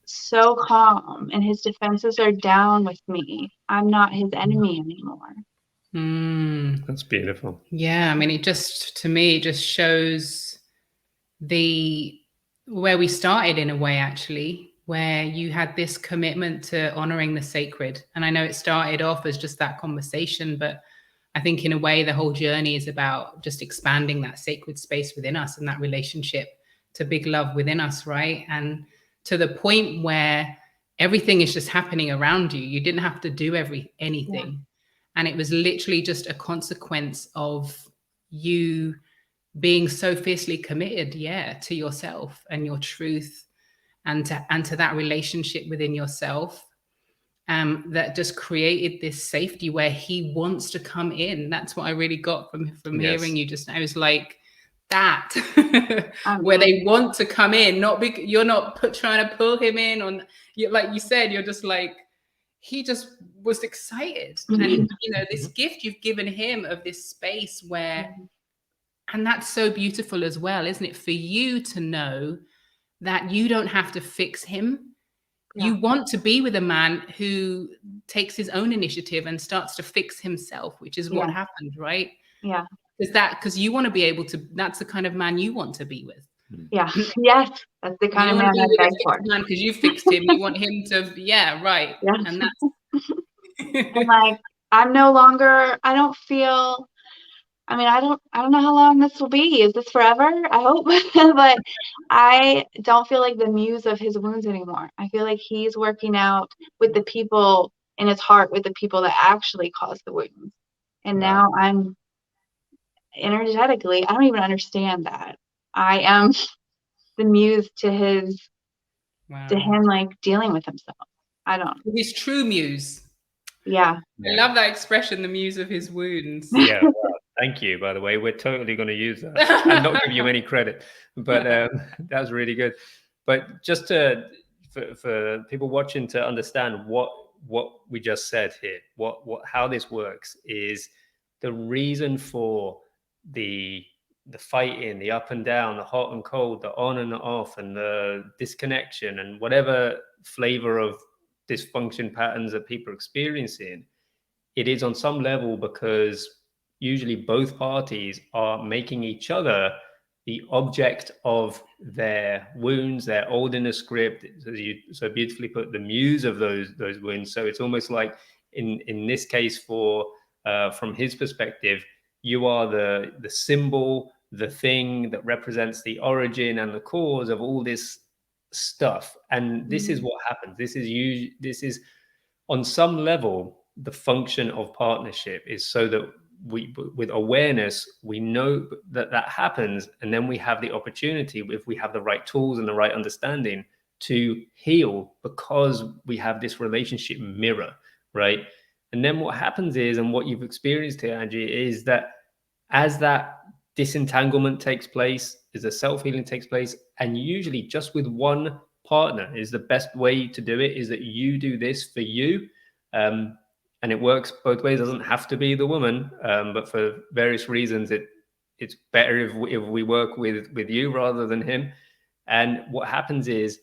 so calm and his defenses are down with me. I'm not his enemy anymore. That's beautiful. Yeah, I mean, it just shows where we started in a way, actually, where you had this commitment to honoring the sacred. And I know it started off as just that conversation, but I think in a way, the whole journey is about just expanding that sacred space within us and that relationship to big love within us, right? And to the point where everything is just happening around you. You didn't have to do anything. Yeah. And it was literally just a consequence of you being so fiercely committed, to yourself and your truth and to that relationship within yourself. That just created this safety where he wants to come in. That's what I really got from hearing you just now. It was like that, where they want to come in, you're not trying to pull him in on, like you said, you're just like, he just was excited. And, you know, this gift you've given him of this space where, and that's so beautiful as well, isn't it? For you to know that you don't have to fix him. you want to be with a man who takes his own initiative and starts to fix himself, which is what happened, right? Yeah. Because you want to be able to, that's the kind of man you want to be with. Yeah. Yes. That's the kind You of don't man want to be I with a beg fixed for. man because you fixed him. You want him to, yeah, right. Yeah. And that's And like, I'm no longer, I don't feel, I mean, I don't know how long this will be. Is this forever? I hope. But I don't feel like the muse of his wounds anymore. I feel like he's working out with the people in his heart, with the people that actually caused the wounds. And now I'm energetically, I don't even understand that. I am the muse to his, to him, like dealing with himself. I don't. His true muse. Yeah. I love that expression, the muse of his wounds. Yeah. Well, thank you, by the way. We're totally going to use that and not give you any credit. But that was really good. But just for people watching to understand what we just said here, how this works is the reason for the fighting, the up and down, the hot and cold, the on and off, and the disconnection, and whatever flavor of dysfunction patterns that people are experiencing. It is on some level because usually both parties are making each other the object of their wounds, their old inner script, as you so beautifully put, the muse of those wounds. So it's almost like in this case, for from his perspective, you are the symbol, the thing that represents the origin and the cause of all this stuff. And this is what happens. This is on some level the function of partnership, is so that we, with awareness, we know that happens, and then we have the opportunity, if we have the right tools and the right understanding, to heal, because we have this relationship mirror, right? And then what happens is, and what you've experienced here, Angie, is that as that disentanglement takes place, as the self-healing takes place, and usually just with one partner is the best way to do it, is that you do this for you. And it works both ways. It doesn't have to be the woman, but for various reasons, it's better if we work with you rather than him. And what happens is,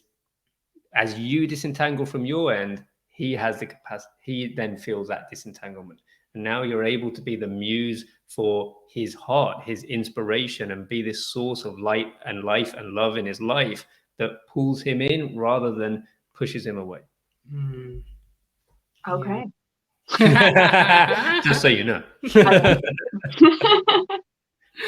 as you disentangle from your end, he has the capacity. He then feels that disentanglement, and now you're able to be the muse for his heart, his inspiration, and be this source of light and life and love in his life that pulls him in rather than pushes him away. Okay. Just so you know.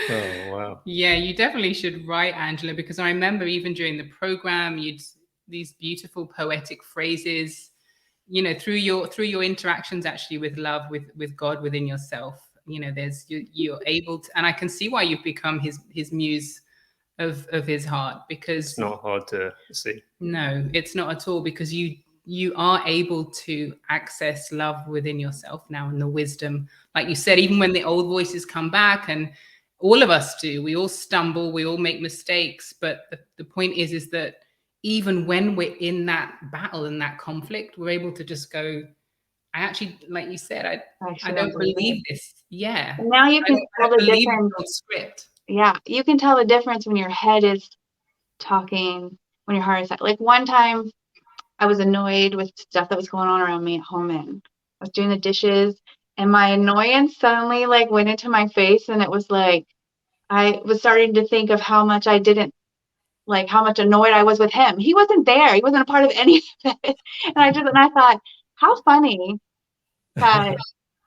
Oh, wow. Yeah, you definitely should write, Angela, because I remember even during the program, you'd these beautiful poetic phrases, you know, through your interactions actually with love, with God within yourself. You know, there's you're able to, and I can see why you've become his muse of his heart, because it's not hard to see. No, it's not at all, because you are able to access love within yourself now, and the wisdom, like you said, even when the old voices come back, and all of us do, we all stumble, we all make mistakes, but the point is that even when we're in that battle and that conflict, we're able to just go, I actually, like you said, I don't believe this. Yeah. And now you can tell the difference. Script. Yeah, you can tell the difference when your head is talking, when your heart is like one time I was annoyed with stuff that was going on around me at home, and I was doing the dishes, and my annoyance suddenly like went into my face, and it was like I was starting to think of how much I didn't like, how much annoyed I was with him. He wasn't there. He wasn't a part of any of it. And I thought, how funny that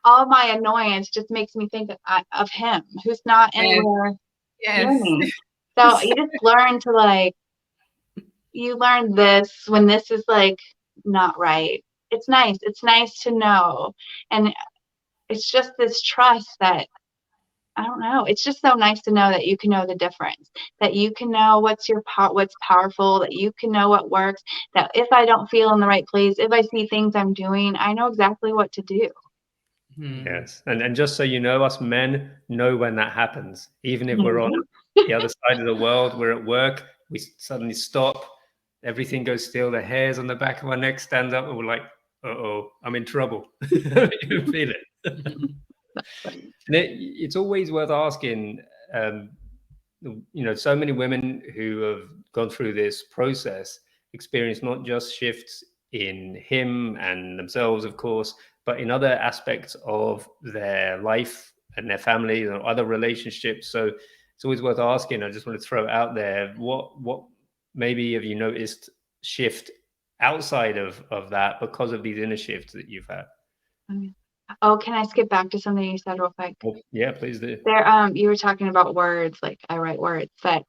all my annoyance just makes me think of him, who's not anywhere near me. So you just learn to like, you learn this when this is like not right. It's nice. It's nice to know. And it's just this trust that, I don't know. It's just so nice to know that you can know the difference, that you can know what's powerful, that you can know what works, that if I don't feel in the right place, if I see things I'm doing, I know exactly what to do. Yes. And just so you know, us men know when that happens. Even if we're on the other side of the world, we're at work, we suddenly stop, everything goes still, the hairs on the back of our neck stand up, and we're like, uh-oh, I'm in trouble. You can feel it. And it's always worth asking, you know, so many women who have gone through this process experience not just shifts in him and themselves, of course, but in other aspects of their life and their family or other relationships. So it's always worth asking. I just want to throw it out there. What maybe have you noticed shift outside of that because of these inner shifts that you've had? Oh, can I skip back to something you said real quick? Well, yeah, please do. There, you were talking about words, like I write words, but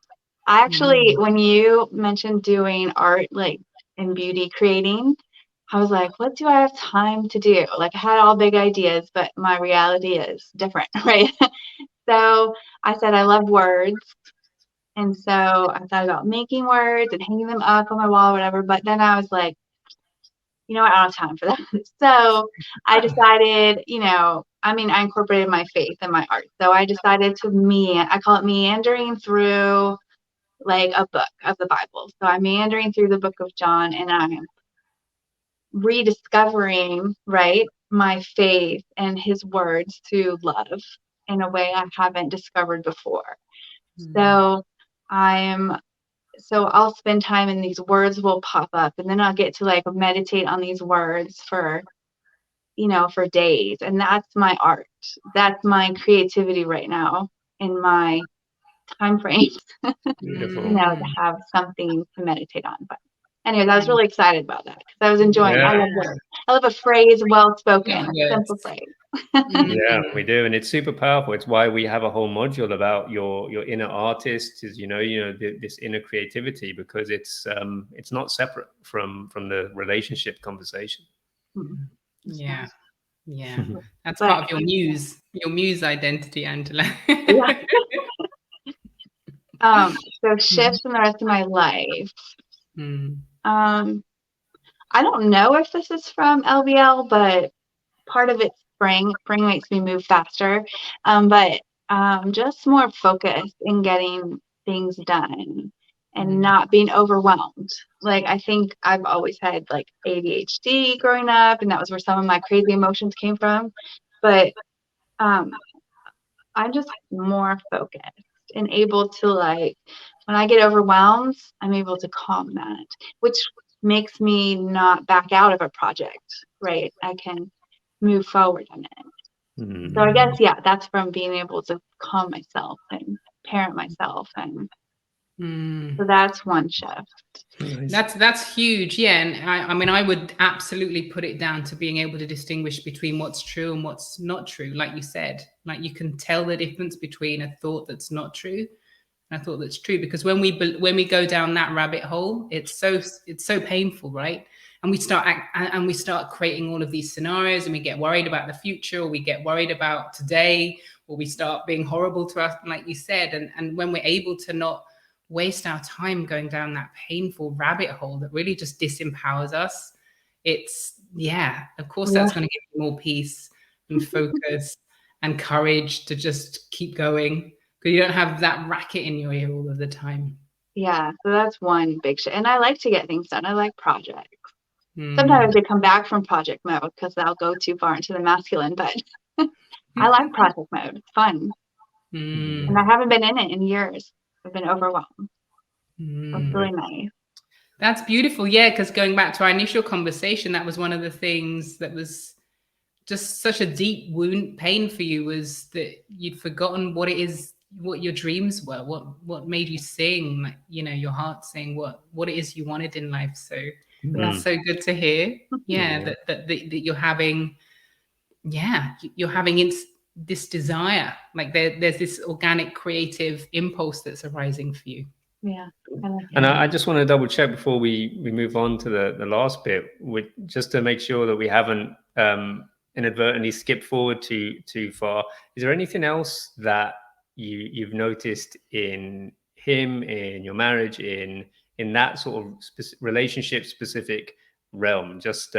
I actually, when you mentioned doing art, like in beauty creating, I was like, what do I have time to do? Like I had all big ideas, but my reality is different, right? So I said, I love words. And so I thought about making words and hanging them up on my wall or whatever. But then I was like, you know what, I don't have time for that. So I decided, I incorporated my faith in my art. So I decided I call it meandering through like a book of the Bible. So I'm meandering through the book of John and I'm rediscovering, right, my faith and his words to love in a way I haven't discovered before. So I'll spend time and these words will pop up and then I'll get to like meditate on these words for days. And that's my art. That's my creativity right now in my time frame, Beautiful. to have something to meditate on. But anyways, I was really excited about that because I was enjoying I love words. I love a phrase, well spoken, a simple phrase. Yeah, we do, and it's super powerful. It's why we have a whole module about your inner artist, is this inner creativity, because it's not separate from the relationship conversation. Yeah, that's part of your muse identity, Angela. So shifts in the rest of my life. I don't know if this is from LBL, but part of it's spring. Spring makes me move faster, but just more focused in getting things done and not being overwhelmed. Like I think I've always had like ADHD growing up, and that was where some of my crazy emotions came from. But I'm just more focused and able to, like, when I get overwhelmed, I'm able to calm that, which makes me not back out of a project, right? I can move forward on it. So I guess, yeah, that's from being able to calm myself and parent myself. And so that's one shift. Nice. That's huge. Yeah. And I would absolutely put it down to being able to distinguish between what's true and what's not true. Like you said, like you can tell the difference between a thought that's not true and a thought that's true, because when we go down that rabbit hole, it's so painful, right? And we start creating all of these scenarios, and we get worried about the future, or we get worried about today, or we start being horrible to us, like you said. And when we're able to not waste our time going down that painful rabbit hole that really just disempowers us, of course that's going to give you more peace and focus and courage to just keep going, because you don't have that racket in your ear all of the time. Yeah, so that's one big shift. And I like to get things done. I like projects. Sometimes I come back from project mode because I'll go too far into the masculine, but I like project mode. It's fun. And I haven't been in it in years. I've been overwhelmed. It's really nice. That's beautiful. Yeah, because going back to our initial conversation, that was one of the things that was just such a deep wound, pain for you, was that you'd forgotten what it is, what your dreams were, what made you sing, like, your heart saying what it is you wanted in life. So that's so good to hear. That you're having, this desire, like there's this organic creative impulse that's arising for you. Yeah. And I just want to double check before we move on to the last bit, just to make sure that we haven't inadvertently skipped forward too far. Is there anything else that you've noticed in him, in your marriage, in that sort of relationship specific realm? Just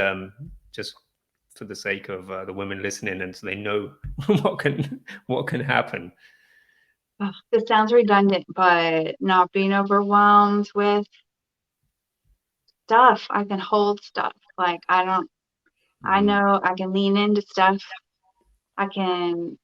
for the sake of the women listening, and so they know what can happen. Oh, this sounds redundant, but not being overwhelmed with stuff. I can hold stuff. Like I know I can lean into stuff. I can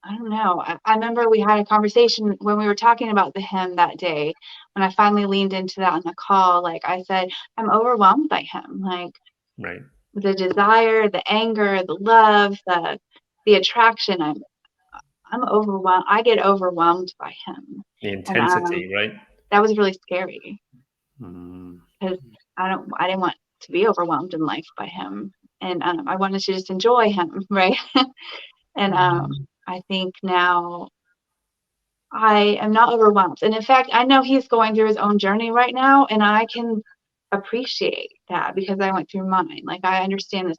I don't know. I remember we had a conversation when we were talking about the him that day. When I finally leaned into that on the call, like I said, I'm overwhelmed by him. Like Right. the desire, the anger, the love, the attraction. I'm overwhelmed. I get overwhelmed by him, The and intensity, right? that was really scary Mm. because I didn't want to be overwhelmed in life by him, and I wanted to just enjoy him, right? And I think now I am not overwhelmed. And in fact, I know he's going through his own journey right now, and I can appreciate that because I went through mine. Like I understand this,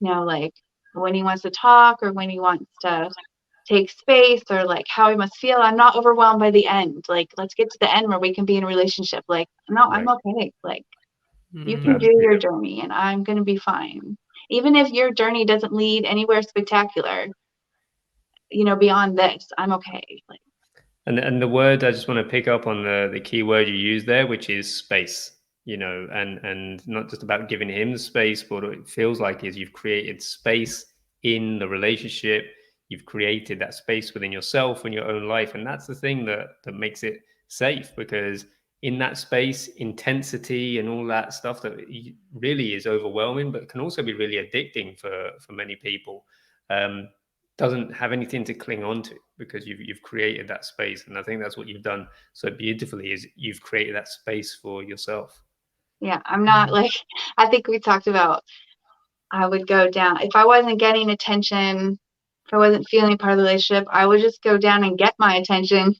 like when he wants to talk or when he wants to take space or like how he must feel. I'm not overwhelmed by the end. Like let's get to the end where we can be in a relationship. Like, no, I'm Right. okay. Like you can Mm. do your journey and I'm gonna be fine. Even if your journey doesn't lead anywhere spectacular, beyond this, I'm okay. Like And the word I just want to pick up on the key word you used there, which is space. And not just about giving him the space, but what it feels like is you've created space in the relationship. You've created that space within yourself and your own life, and that's the thing that makes it safe, because in that space, intensity and all that stuff that really is overwhelming, but can also be really addicting for many people. Um, doesn't have anything to cling on to, because you've created that space. And I think that's what you've done so beautifully, is you've created that space for yourself. yeah, I'm not like I think we talked about I would go down if I wasn't getting attention, if I wasn't feeling part of the relationship, I would just go down and get my attention,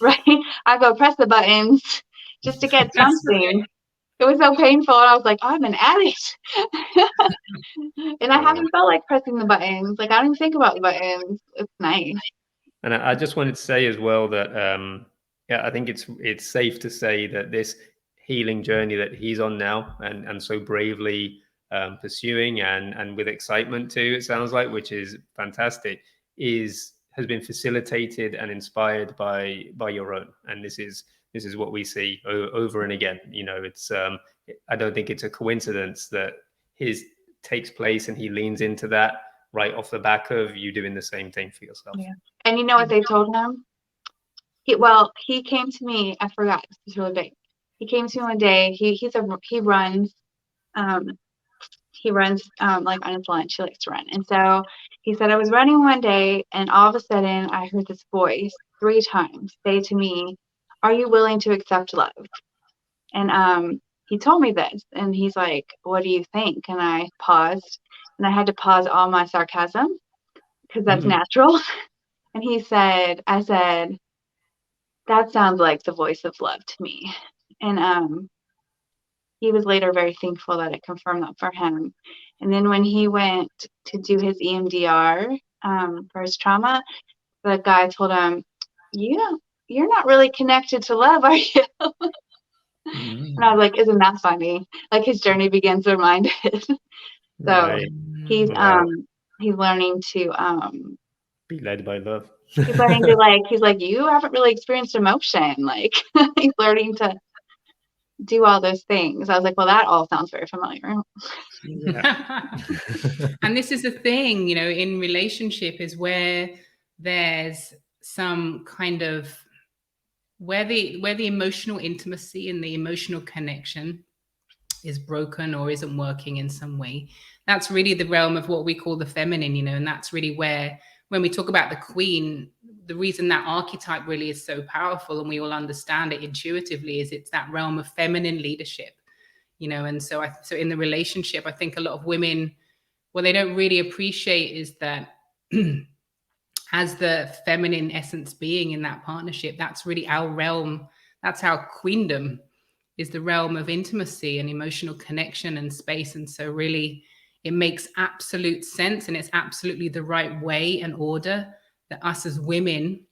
right? I go press the buttons just to get That's something. It was so painful, and I was like, I'm an addict. And I uh, haven't felt like pressing the buttons. Like I don't even think about the buttons. It's nice. and I just wanted to say as well that yeah, I think it's safe to say that this healing journey that he's on now, and so bravely pursuing, and with excitement too, it sounds like, which is fantastic, has been facilitated and inspired by your own. And this is what we see over and again. It's I don't think it's a coincidence that his takes place and he leans into that right off the back of you doing the same thing for yourself. Yeah. And you know what they told him? He came to me. I forgot. This is really big. He came to me one day. He runs. Um, he runs like on his lunch. He likes to run. And so he said, I was running one day, and all of a sudden I heard this voice 3 times say to me, "Are you willing to accept love?" And he told me this, and he's like, "What do you think?" And I paused, and I had to pause all my sarcasm because that's Mhm. natural. And I said, that sounds like the voice of love to me. And he was later very thankful that it confirmed that for him. And then when he went to do his EMDR for his trauma, the guy told him, You're not really connected to love, are you?" And I was Mm. like, isn't that funny? Like his journey begins to remind it. So Right. he's Wow. he's learning to Be led by love. he's like, you haven't really experienced emotion. Like he's learning to do all those things. I was like, well, that all sounds very familiar. Yeah. And this is the thing, in relationship is where there's some kind of where the emotional intimacy and the emotional connection is broken or isn't working in some way. That's really the realm of what we call the feminine, and that's really where, when we talk about the queen, the reason that archetype really is so powerful and we all understand it intuitively is it's that realm of feminine leadership, and so in the relationship, I think a lot of women, what they don't really appreciate is that as the feminine essence being in that partnership, that's really our realm. That's our queendom, is the realm of intimacy and emotional connection and space. And so really it makes absolute sense, and it's absolutely the right way and order that us as women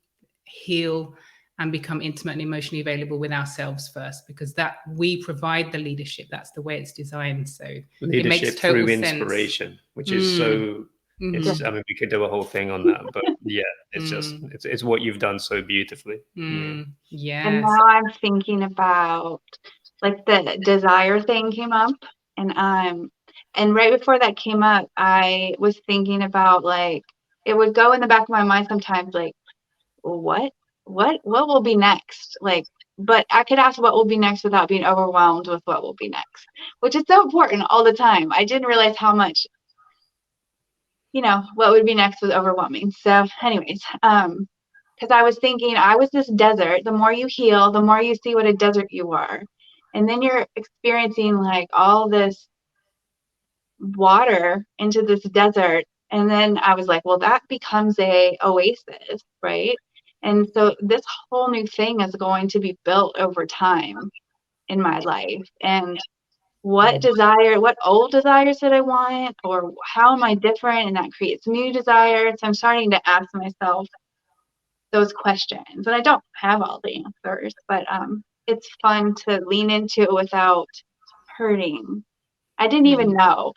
heal and become intimate and emotionally available with ourselves first, because that we provide the leadership. That's the way it's designed. So it makes Leadership total through sense. inspiration, which is so. Mhm. I mean, we could do a whole thing on that, but yeah, it's just it's what you've done so beautifully. Yeah. Yes. And now I'm thinking about like the desire thing came up, and right before that came up, I was thinking about like it would go in the back of my mind sometimes, like, what will be next? Like, but I could ask what will be next without being overwhelmed with what will be next, which is so important all the time. I didn't realize how much, what would be next was overwhelming. So anyways, because I was thinking I was this desert. The more you heal, the more you see what a desert you are. And then you're experiencing like all this water into this desert. And then I was like, well, that becomes a oasis, right? And so this whole new thing is going to be built over time in my life. And what old desires did I want, or how am I different? And that creates new desires. So I'm starting to ask myself those questions. And I don't have all the answers, but it's fun to lean into it without hurting. I didn't even know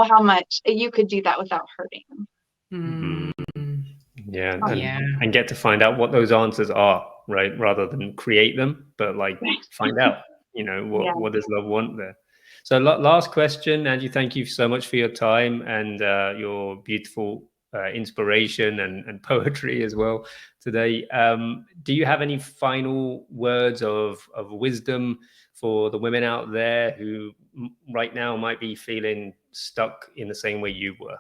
how much you could do that without hurting. Mm. Yeah, Yeah. and get to find out what those answers are, right? Rather than create them, but like find out, Yeah. what does love want there. So last question, Angie, thank you so much for your time and your beautiful inspiration and poetry as well today. Do you have any final words of wisdom for the women out there who right now might be feeling stuck in the same way you were?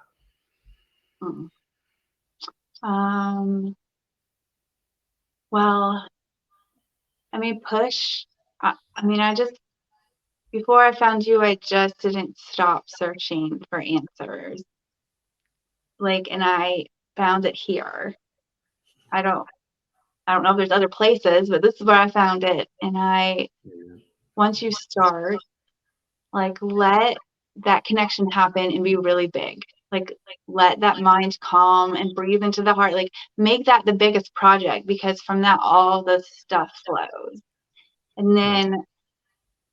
Well, I mean, push. I just, before I found you, I just didn't stop searching for answers. Like, and I found it here. I don't know if there's other places, but this is where I found it. And once you start, like, let that connection happen and be really big. Like, let that mind calm and breathe into the heart. Like, make that the biggest project, because from that, all the stuff flows. And then,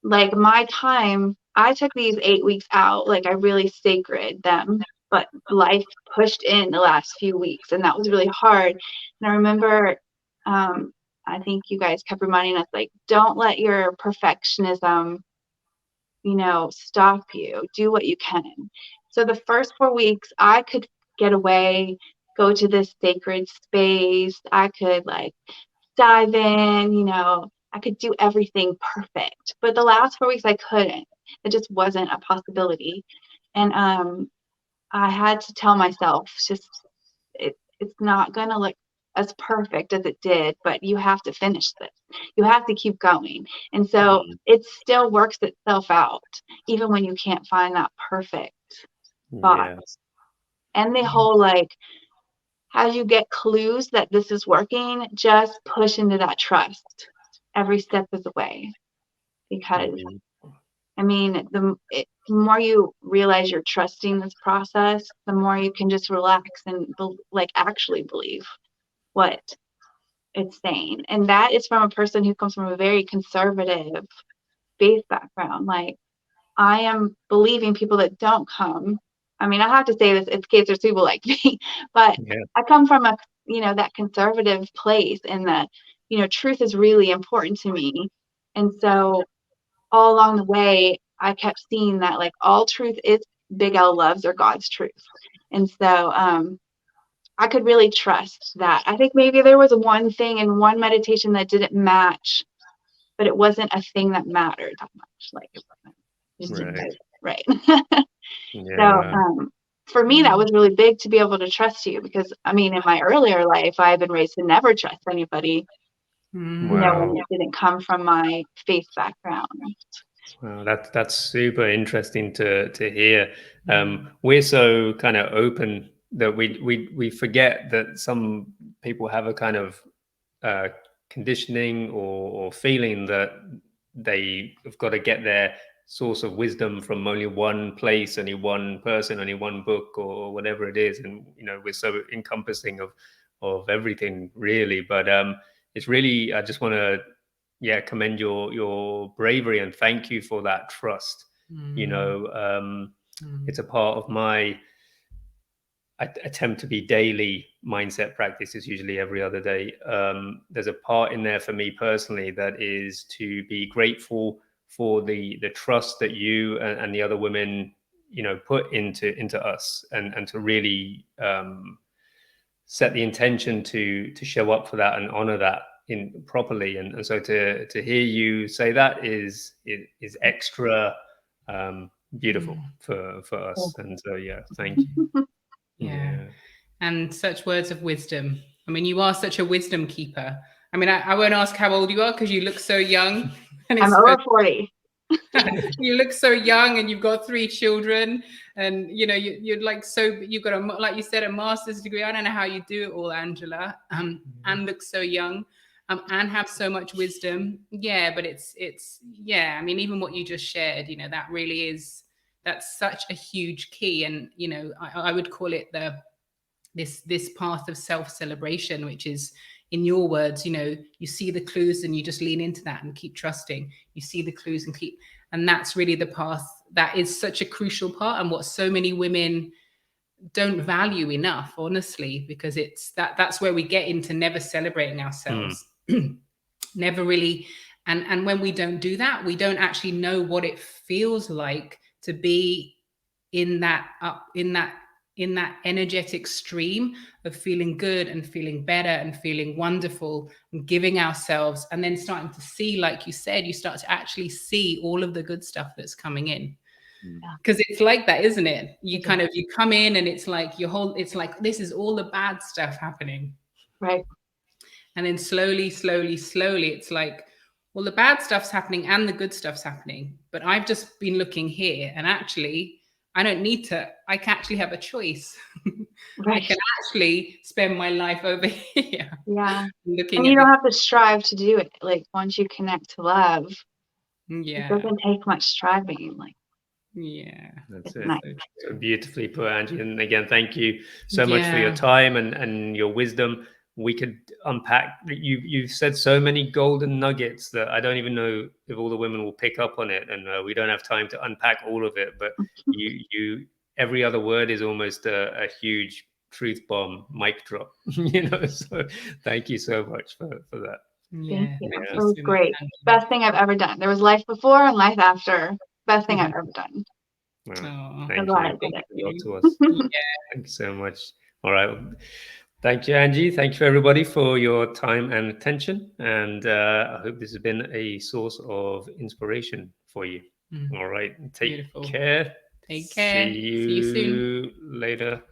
like, my time, I took these 8 weeks out, like, I really sacred them, but life pushed in the last few weeks, and that was really hard. And I remember, I think you guys kept reminding us, like, don't let your perfectionism, stop you. Do what you can. So the first 4 weeks, I could get away, go to this sacred space. I could, like, dive in, I could do everything perfect. But the last 4 weeks, I couldn't. It just wasn't a possibility. And I had to tell myself, it's not going to look as perfect as it did, but you have to finish this. You have to keep going. And so it still works itself out, even when you can't find that perfect spot. Yeah. And the whole, like, as you get clues that this is working, just push into that trust every step of the way. Because, I mean, the more you realize you're trusting this process, the more you can just relax and actually believe what it's saying. And that is from a person who comes from a very conservative faith background. Like, I am believing people that don't come. I mean, I have to say this, it's kids or people like me, but I come from that conservative place, and that, truth is really important to me. And so all along the way, I kept seeing that, like, all truth is Big L loves, or God's truth. And so, I could really trust that. I think maybe there was one thing in one meditation that didn't match, but it wasn't a thing that mattered that much. Like, it wasn't. It just didn't fit. Right. So for me, that was really big, to be able to trust you, because I mean, in my earlier life, I've been raised to never trust anybody. When it didn't come from my faith background. Wow, that's super interesting to hear. We're so kind of open that we forget that some people have a kind of conditioning or feeling that they have got to get their source of wisdom from only one place, only one person, only one book, or whatever it is. And we're so encompassing of everything, really. But it's really, I just want to commend your bravery and thank you for that trust. It's a part of my attempt to be daily mindset practice. Is usually every other day. There's a part in there for me personally that is to be grateful for the trust that you and the other women put into us, and to really set the intention to show up for that and honor that in properly. And so to hear you say that is extra beautiful for us. And so thank you. Yeah. And such words of wisdom. I mean, you are such a wisdom keeper. I mean, I won't ask how old you are because you look so young. And I'm over 40. You look so young, and you've got 3 children, and you know you're like, so you've got like you said, a master's degree. I don't know how you do it all, Angela, and look so young, and have so much wisdom. Yeah, but it's I mean, even what you just shared, you know, that really is, that's such a huge key. And you know, I would call it this path of self-celebration, which is, in your words, you know, you see the clues and you just lean into that and keep trusting. You see the clues and that's really the path. That is such a crucial part, and what so many women don't value enough, honestly, because it's that's where we get into never celebrating ourselves. Never really. And when we don't do that, we don't actually know what it feels like to be in that energetic stream of feeling good and feeling better and feeling wonderful and giving ourselves, and then starting to see, like you said, you start to actually see all of the good stuff that's coming in. Because it's like that, isn't it? You kind of, you come in and it's like it's like, this is all the bad stuff happening. Right. And then slowly, it's like, well, the bad stuff's happening and the good stuff's happening. But I've just been looking here, and actually, I don't need to. I can actually have a choice. Right. I can actually spend my life over here. Yeah. Looking and you don't have to strive to do it. Like, once you connect to love, it doesn't take much striving. Like, that's it's it. nice. So beautifully put, Angie. And again, thank you so much for your time and your wisdom. We could unpack. You've said so many golden nuggets that I don't even know if all the women will pick up on it, and we don't have time to unpack all of it. But you every other word is almost a huge truth bomb, mic drop. You know. So thank you so much for that. Thank you. It was great. Best thing I've ever done. There was life before and life after. Best thing I've ever done. Wow. Thank you. Thank you to us. Thank you so much. All right. Thank you, Angie. Thank you, everybody, for your time and attention. And I hope this has been a source of inspiration for you. All right. Take care. Take care. See you soon. later.